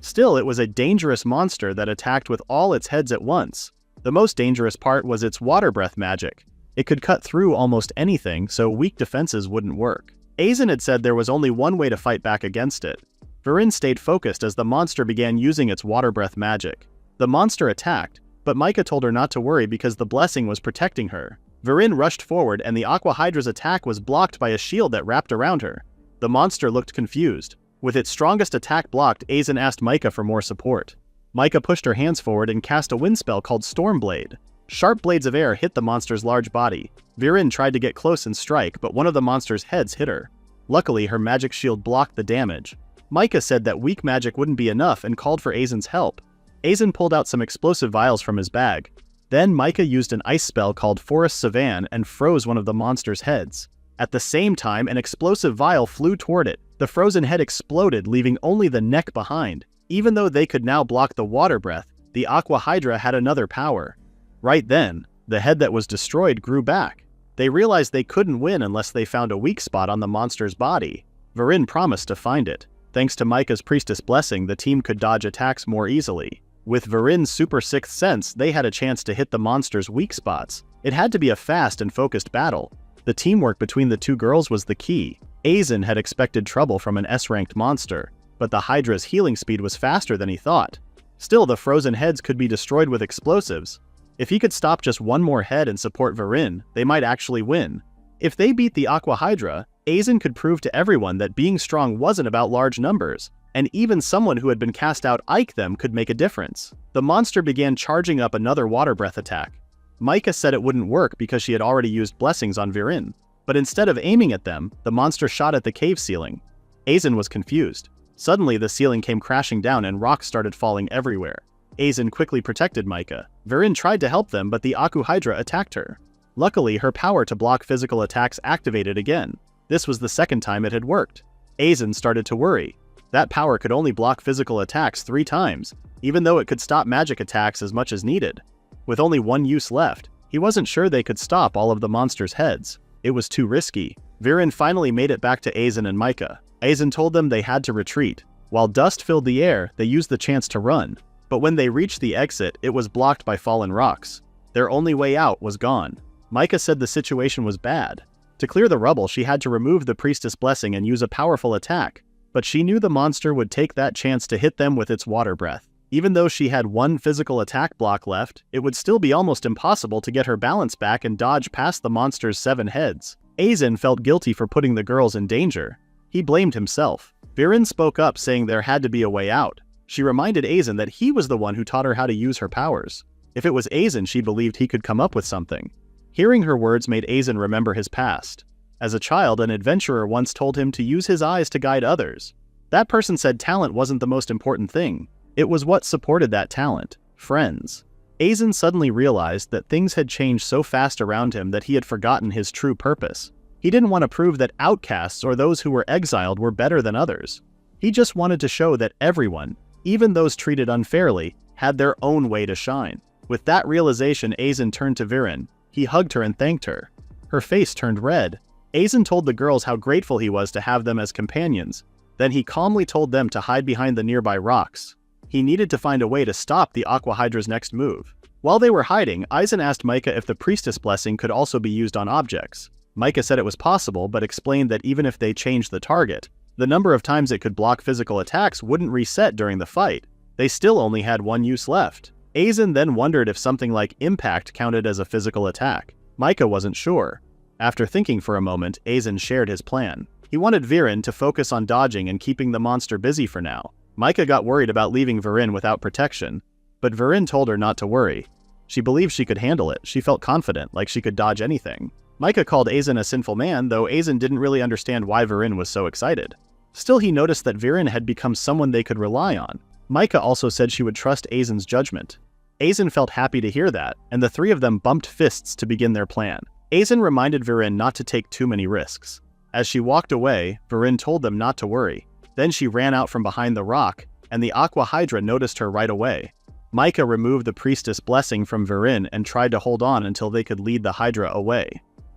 Still, it was a dangerous monster that attacked with all its heads at once. The most dangerous part was its water breath magic. It could cut through almost anything, so weak defenses wouldn't work. Aizen had said there was only one way to fight back against it. Varin stayed focused as the monster began using its water breath magic. The monster attacked, but Micah told her not to worry because the blessing was protecting her. Varin rushed forward and the Aqua Hydra's attack was blocked by a shield that wrapped around her. The monster looked confused. With its strongest attack blocked, Aizen asked Micah for more support. Micah pushed her hands forward and cast a wind spell called Storm Blade. Sharp blades of air hit the monster's large body. Varin tried to get close and strike, but one of the monster's heads hit her. Luckily, her magic shield blocked the damage. Micah said that weak magic wouldn't be enough and called for Aizen's help. Aizen pulled out some explosive vials from his bag. Then Micah used an ice spell called Forest Savan and froze one of the monster's heads. At the same time, an explosive vial flew toward it. The frozen head exploded, leaving only the neck behind. Even though they could now block the water breath, the Aqua Hydra had another power. Right then, the head that was destroyed grew back. They realized they couldn't win unless they found a weak spot on the monster's body. Varin promised to find it. Thanks to Micah's priestess blessing, the team could dodge attacks more easily. With Varin's super sixth sense, they had a chance to hit the monster's weak spots. It had to be a fast and focused battle. The teamwork between the 2 girls was the key. Aizen had expected trouble from an S-ranked monster, but the Hydra's healing speed was faster than he thought. Still, the frozen heads could be destroyed with explosives. If he could stop just one more head and support Varin, they might actually win. If they beat the Aqua Hydra, Aizen could prove to everyone that being strong wasn't about large numbers. and even someone who had been cast out Ike them could make a difference. The monster began charging up another water breath attack. Micah said it wouldn't work because she had already used blessings on Viren, but instead of aiming at them, the monster shot at the cave ceiling. Aizen was confused. Suddenly the ceiling came crashing down and rocks started falling everywhere. Aizen quickly protected Micah. Viren tried to help them, but the Aku Hydra attacked her. Luckily, her power to block physical attacks activated again. This was the second time it had worked. Aizen started to worry. That power could only block physical attacks 3 times, even though it could stop magic attacks as much as needed. With only one use left, he wasn't sure they could stop all of the monster's heads. It was too risky. Viren finally made it back to Aizen and Micah. Aizen told them they had to retreat. While dust filled the air, they used the chance to run. But when they reached the exit, it was blocked by fallen rocks. Their only way out was gone. Micah said the situation was bad. To clear the rubble, she had to remove the priestess blessing and use a powerful attack. But she knew the monster would take that chance to hit them with its water breath. Even though she had one physical attack block left, it would still be almost impossible to get her balance back and dodge past the monster's 7 heads. Aizen felt guilty for putting the girls in danger. He blamed himself. Viren spoke up saying there had to be a way out. She reminded Aizen that he was the one who taught her how to use her powers. If it was Aizen, she believed he could come up with something. Hearing her words made Aizen remember his past. As a child, an adventurer once told him to use his eyes to guide others. That person said talent wasn't the most important thing. It was what supported that talent: friends. Aizen suddenly realized that things had changed so fast around him that he had forgotten his true purpose. He didn't want to prove that outcasts or those who were exiled were better than others. He just wanted to show that everyone, even those treated unfairly, had their own way to shine. With that realization, Aizen turned to Viren. He hugged her and thanked her. Her face turned red. Aizen told the girls how grateful he was to have them as companions. Then he calmly told them to hide behind the nearby rocks. He needed to find a way to stop the Aqua Hydra's next move. While they were hiding, Aizen asked Micah if the priestess blessing could also be used on objects. Micah said it was possible, but explained that even if they changed the target, the number of times it could block physical attacks wouldn't reset during the fight. They still only had one use left. Aizen then wondered if something like impact counted as a physical attack. Micah wasn't sure. After thinking for a moment, Aizen shared his plan. He wanted Viren to focus on dodging and keeping the monster busy for now. Micah got worried about leaving Viren without protection, but Viren told her not to worry. She believed she could handle it. She felt confident, like she could dodge anything. Micah called Aizen a sinful man, though Aizen didn't really understand why Viren was so excited. Still, he noticed that Viren had become someone they could rely on. Micah also said she would trust Aizen's judgment. Aizen felt happy to hear that, and the 3 of them bumped fists to begin their plan. Aizen reminded Viren not to take too many risks. As she walked away, Viren told them not to worry. Then she ran out from behind the rock, and the Aqua Hydra noticed her right away. Micah removed the priestess blessing from Viren and tried to hold on until they could lead the Hydra away.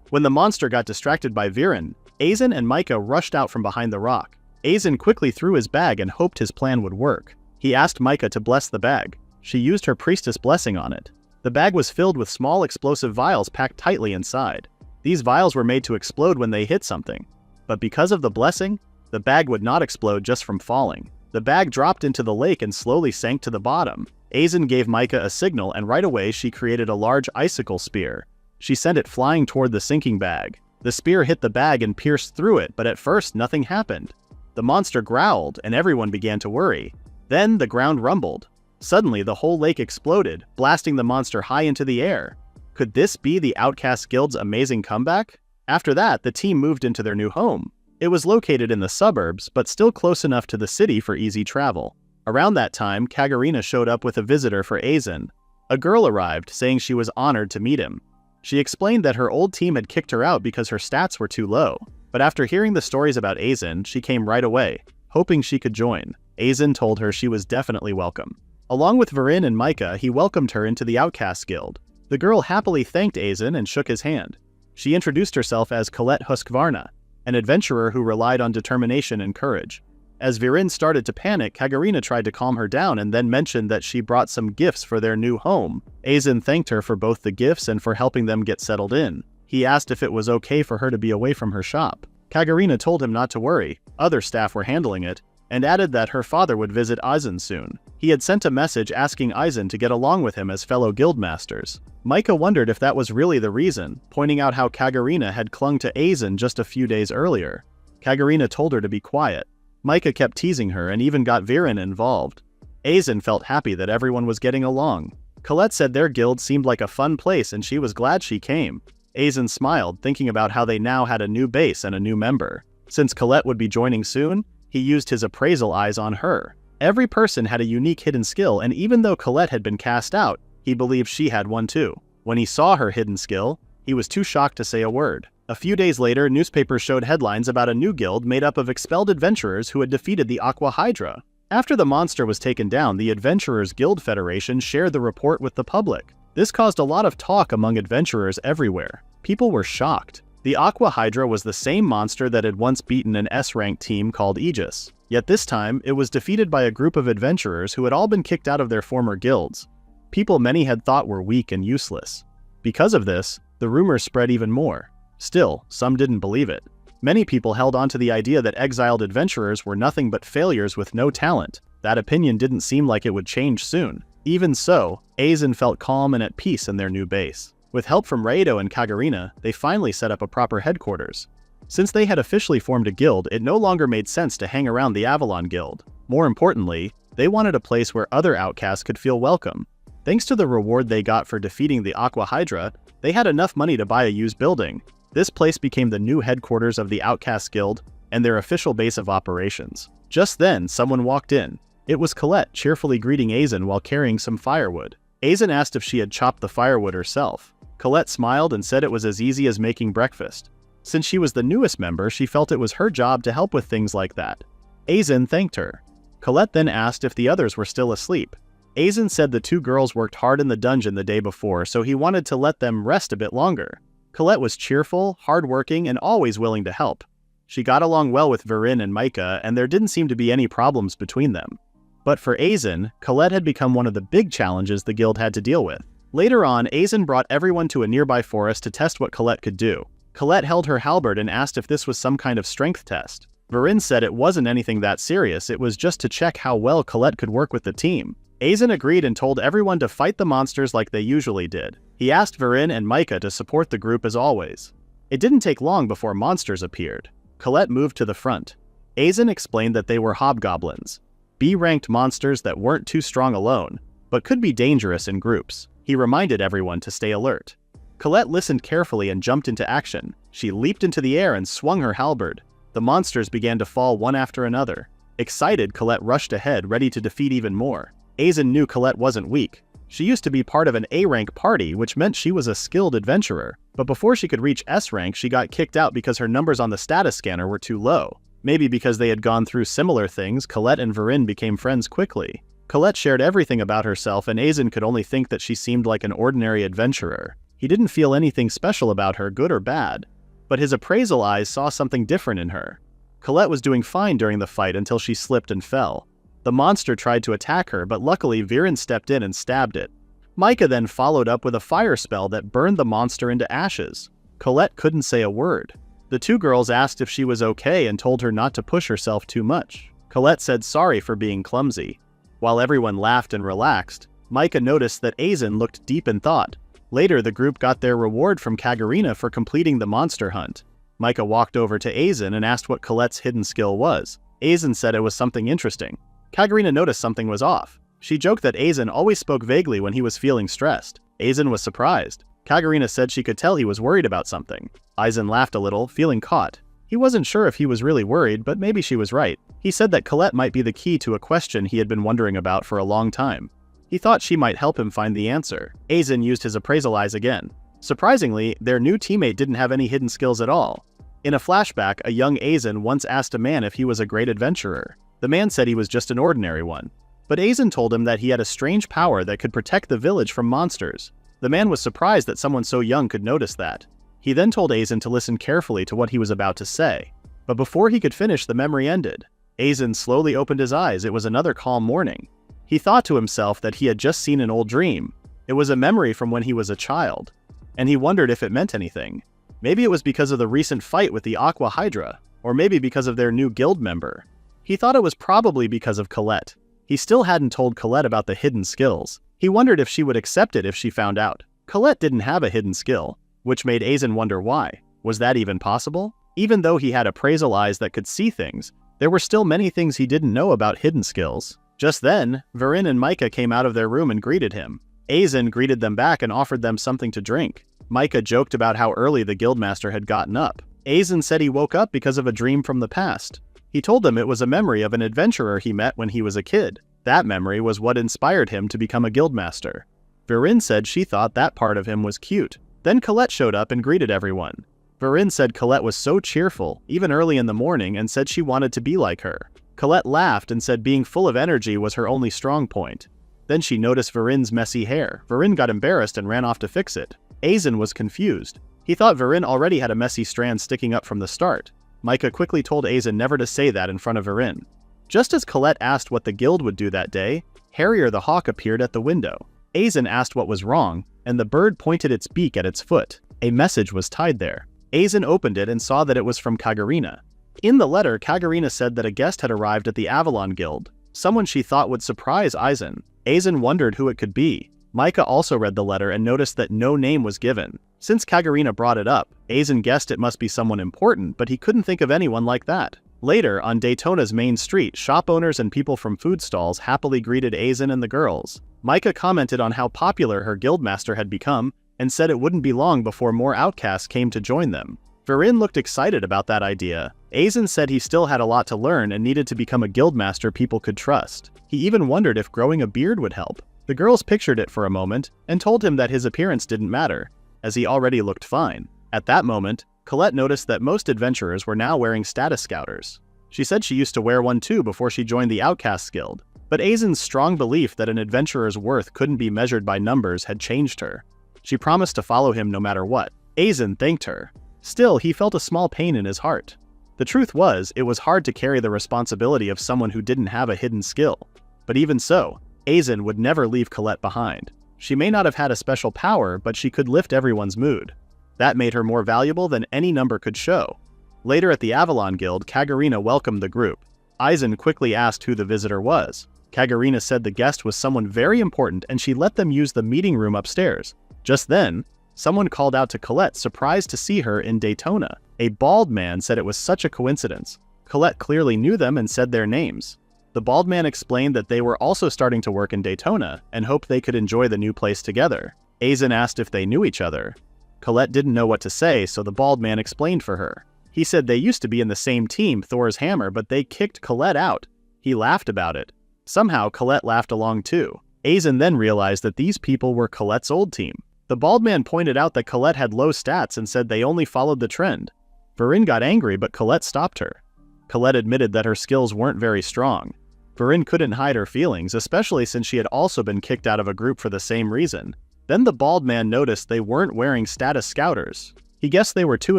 When the monster got distracted by Viren, Aizen and Micah rushed out from behind the rock. Aizen quickly threw his bag and hoped his plan would work. He asked Micah to bless the bag. She used her priestess blessing on it. The bag was filled with small explosive vials packed tightly inside. These vials were made to explode when they hit something. But because of the blessing, the bag would not explode just from falling. The bag dropped into the lake and slowly sank to the bottom. Aizen gave Micah a signal, and right away she created a large icicle spear. She sent it flying toward the sinking bag. The spear hit the bag and pierced through it, but at first nothing happened. The monster growled, and everyone began to worry. Then the ground rumbled. Suddenly, the whole lake exploded, blasting the monster high into the air. Could this be the Outcast Guild's amazing comeback? After that, the team moved into their new home. It was located in the suburbs, but still close enough to the city for easy travel. Around that time, Kagarina showed up with a visitor for Aizen. A girl arrived, saying she was honored to meet him. She explained that her old team had kicked her out because her stats were too low. But after hearing the stories about Aizen, she came right away, hoping she could join. Aizen told her she was definitely welcome. Along with Viren and Micah, he welcomed her into the Outcast Guild. The girl happily thanked Aizen and shook his hand. She introduced herself as Colette Husqvarna, an adventurer who relied on determination and courage. As Viren started to panic, Kagarina tried to calm her down and then mentioned that she brought some gifts for their new home. Aizen thanked her for both the gifts and for helping them get settled in. He asked if it was okay for her to be away from her shop. Kagarina told him not to worry, other staff were handling it, and added that her father would visit Aizen soon. He had sent a message asking Aizen to get along with him as fellow guildmasters. Micah wondered if that was really the reason, pointing out how Kagarina had clung to Aizen just a few days earlier. Kagarina told her to be quiet. Micah kept teasing her and even got Viren involved. Aizen felt happy that everyone was getting along. Colette said their guild seemed like a fun place and she was glad she came. Aizen smiled, thinking about how they now had a new base and a new member. Since Colette would be joining soon, he used his appraisal eyes on her. Every person had a unique hidden skill, and even though Colette had been cast out, he believed she had one too. When he saw her hidden skill, he was too shocked to say a word. A few days later, newspapers showed headlines about a new guild made up of expelled adventurers who had defeated the Aqua Hydra. After the monster was taken down, the Adventurers Guild Federation shared the report with the public. This caused a lot of talk among adventurers everywhere. People were shocked. The Aqua Hydra was the same monster that had once beaten an S-ranked team called Aegis. Yet this time, it was defeated by a group of adventurers who had all been kicked out of their former guilds. People many had thought were weak and useless. Because of this, the rumors spread even more. Still, some didn't believe it. Many people held on to the idea that exiled adventurers were nothing but failures with no talent. That opinion didn't seem like it would change soon. Even so, Aizen felt calm and at peace in their new base. With help from Raido and Kagarina, they finally set up a proper headquarters. Since they had officially formed a guild, it no longer made sense to hang around the Avalon Guild. More importantly, they wanted a place where other outcasts could feel welcome. Thanks to the reward they got for defeating the Aqua Hydra, they had enough money to buy a used building. This place became the new headquarters of the Outcast Guild and their official base of operations. Just then, someone walked in. It was Colette, cheerfully greeting Aizen while carrying some firewood. Aizen asked if she had chopped the firewood herself. Colette smiled and said it was as easy as making breakfast. Since she was the newest member, she felt it was her job to help with things like that. Aizen thanked her. Colette then asked if the others were still asleep. Aizen said the two girls worked hard in the dungeon the day before, so he wanted to let them rest a bit longer. Colette was cheerful, hardworking, and always willing to help. She got along well with Viren and Micah, and there didn't seem to be any problems between them. But for Aizen, Colette had become one of the big challenges the guild had to deal with. Later on, Aizen brought everyone to a nearby forest to test what Colette could do. Colette held her halberd and asked if this was some kind of strength test. Viren said it wasn't anything that serious, it was just to check how well Colette could work with the team. Aizen agreed and told everyone to fight the monsters like they usually did. He asked Viren and Micah to support the group as always. It didn't take long before monsters appeared. Colette moved to the front. Aizen explained that they were hobgoblins, B-ranked monsters that weren't too strong alone, but could be dangerous in groups. He reminded everyone to stay alert. Colette listened carefully and jumped into action. She leaped into the air and swung her halberd. The monsters began to fall one after another. Excited, Colette rushed ahead, ready to defeat even more. Aizen knew Colette wasn't weak. She used to be part of an A-rank party, which meant she was a skilled adventurer. But before she could reach S-rank, she got kicked out because her numbers on the status scanner were too low. Maybe because they had gone through similar things, Colette and Viren became friends quickly. Colette shared everything about herself, and Aizen could only think that she seemed like an ordinary adventurer. He didn't feel anything special about her, good or bad. But his appraisal eyes saw something different in her. Colette was doing fine during the fight until she slipped and fell. The monster tried to attack her, but luckily Viren stepped in and stabbed it. Micah then followed up with a fire spell that burned the monster into ashes. Colette couldn't say a word. The two girls asked if she was okay and told her not to push herself too much. Colette said sorry for being clumsy. While everyone laughed and relaxed, Micah noticed that Aizen looked deep in thought. Later, the group got their reward from Kagarina for completing the monster hunt. Micah walked over to Aizen and asked what Colette's hidden skill was. Aizen said it was something interesting. Kagarina noticed something was off. She joked that Aizen always spoke vaguely when he was feeling stressed. Aizen was surprised. Kagarina said she could tell he was worried about something. Aizen laughed a little, feeling caught. He wasn't sure if he was really worried, but maybe she was right. He said that Colette might be the key to a question he had been wondering about for a long time. He thought she might help him find the answer. Aizen used his appraisal eyes again. Surprisingly, their new teammate didn't have any hidden skills at all. In a flashback, a young Aizen once asked a man if he was a great adventurer. The man said he was just an ordinary one. But Aizen told him that he had a strange power that could protect the village from monsters. The man was surprised that someone so young could notice that. He then told Aizen to listen carefully to what he was about to say. But before he could finish, the memory ended. Aizen slowly opened his eyes. It was another calm morning. He thought to himself that he had just seen an old dream. It was a memory from when he was a child. And he wondered if it meant anything. Maybe it was because of the recent fight with the Aqua Hydra, or maybe because of their new guild member. He thought it was probably because of Colette. He still hadn't told Colette about the hidden skills. He wondered if she would accept it if she found out. Colette didn't have a hidden skill, which made Aizen wonder why. Was that even possible? Even though he had appraisal eyes that could see things, There were still many things he didn't know about hidden skills. Just then, Varin and Micah came out of their room and greeted him. Aizen greeted them back and offered them something to drink. Micah joked about how early the guildmaster had gotten up. Aizen said he woke up because of a dream from the past. He told them it was a memory of an adventurer he met when he was a kid. That memory was what inspired him to become a guildmaster. Varin said she thought that part of him was cute. Then Colette showed up and greeted everyone. Varin said Colette was so cheerful, even early in the morning, and said she wanted to be like her. Colette laughed and said being full of energy was her only strong point. Then she noticed Varin's messy hair. Varin got embarrassed and ran off to fix it. Aizen was confused. He thought Varin already had a messy strand sticking up from the start. Micah quickly told Aizen never to say that in front of Varin. Just as Colette asked what the guild would do that day, Harrier the hawk appeared at the window. Aizen asked what was wrong, and the bird pointed its beak at its foot. A message was tied there. Aizen opened it and saw that it was from Kagarina. In the letter, Kagarina said that a guest had arrived at the Avalon Guild, someone she thought would surprise Aizen. Aizen wondered who it could be. Micah also read the letter and noticed that no name was given. Since Kagarina brought it up, Aizen guessed it must be someone important, but he couldn't think of anyone like that. Later, on Daytona's main street, shop owners and people from food stalls happily greeted Aizen and the girls. Micah commented on how popular her guildmaster had become and said it wouldn't be long before more outcasts came to join them. Varin looked excited about that idea. Aizen said he still had a lot to learn and needed to become a guildmaster people could trust. He even wondered if growing a beard would help. The girls pictured it for a moment and told him that his appearance didn't matter, as he already looked fine. At that moment, Colette noticed that most adventurers were now wearing status scouters. She said she used to wear one too before she joined the Outcasts Guild, but Aizen's strong belief that an adventurer's worth couldn't be measured by numbers had changed her. She promised to follow him no matter what. Aizen thanked her. Still, he felt a small pain in his heart. The truth was, it was hard to carry the responsibility of someone who didn't have a hidden skill. But even so, Aizen would never leave Colette behind. She may not have had a special power, but she could lift everyone's mood. That made her more valuable than any number could show. Later at the Avalon Guild, Kagarina welcomed the group. Aizen quickly asked who the visitor was. Kagarina said the guest was someone very important and she let them use the meeting room upstairs. Just then, someone called out to Colette, surprised to see her in Daytona. A bald man said it was such a coincidence. Colette clearly knew them and said their names. The bald man explained that they were also starting to work in Daytona and hoped they could enjoy the new place together. Aizen asked if they knew each other. Colette didn't know what to say, so the bald man explained for her. He said they used to be in the same team, Thor's Hammer, but they kicked Colette out. He laughed about it. Somehow, Colette laughed along too. Aizen then realized that these people were Colette's old team. The bald man pointed out that Colette had low stats and said they only followed the trend. Varin got angry, but Colette stopped her. Colette admitted that her skills weren't very strong. Varin couldn't hide her feelings, especially since she had also been kicked out of a group for the same reason. Then the bald man noticed they weren't wearing status scouters. He guessed they were too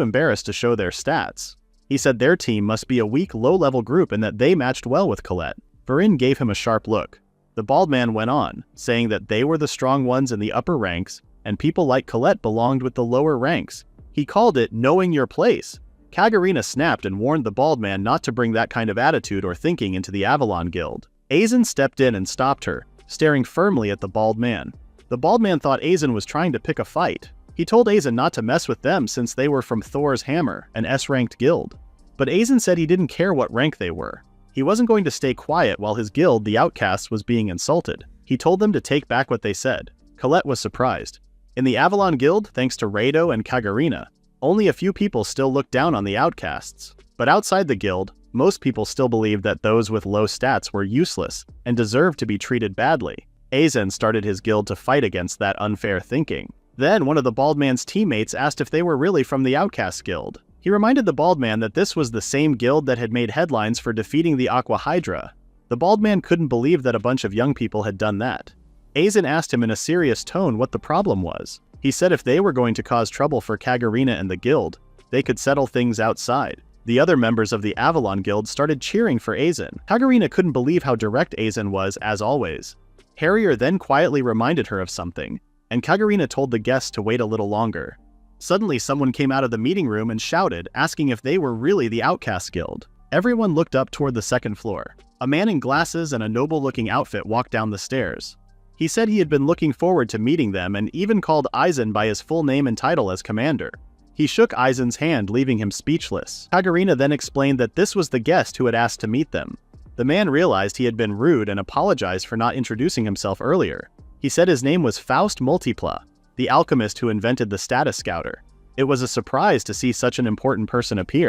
embarrassed to show their stats. He said their team must be a weak, low-level group and that they matched well with Colette. Varin gave him a sharp look. The bald man went on, saying that they were the strong ones in the upper ranks, and people like Colette belonged with the lower ranks. He called it knowing your place. Kagarina snapped and warned the bald man not to bring that kind of attitude or thinking into the Avalon Guild. Aizen stepped in and stopped her, staring firmly at the bald man. The bald man thought Aizen was trying to pick a fight. He told Aizen not to mess with them since they were from Thor's Hammer, an S-ranked guild. But Aizen said he didn't care what rank they were. He wasn't going to stay quiet while his guild, the Outcasts, was being insulted. He told them to take back what they said. Colette was surprised. In the Avalon Guild, thanks to Rado and Kagarina, only a few people still looked down on the outcasts. But outside the guild, most people still believed that those with low stats were useless and deserved to be treated badly. Aizen started his guild to fight against that unfair thinking. Then one of the bald man's teammates asked if they were really from the Outcast Guild. He reminded the bald man that this was the same guild that had made headlines for defeating the Aqua Hydra. The bald man couldn't believe that a bunch of young people had done that. Aizen asked him in a serious tone what the problem was. He said if they were going to cause trouble for Kagarina and the guild, they could settle things outside. The other members of the Avalon Guild started cheering for Aizen. Kagarina couldn't believe how direct Aizen was, as always. Harrier then quietly reminded her of something, and Kagarina told the guests to wait a little longer. Suddenly, someone came out of the meeting room and shouted, asking if they were really the Outcast Guild. Everyone looked up toward the second floor. A man in glasses and a noble-looking outfit walked down the stairs. He said he had been looking forward to meeting them and even called Aizen by his full name and title as commander. He shook Aizen's hand, leaving him speechless. Kagurina then explained that this was the guest who had asked to meet them. The man realized he had been rude and apologized for not introducing himself earlier. He said his name was Faust Multipla, the alchemist who invented the status scouter. It was a surprise to see such an important person appear.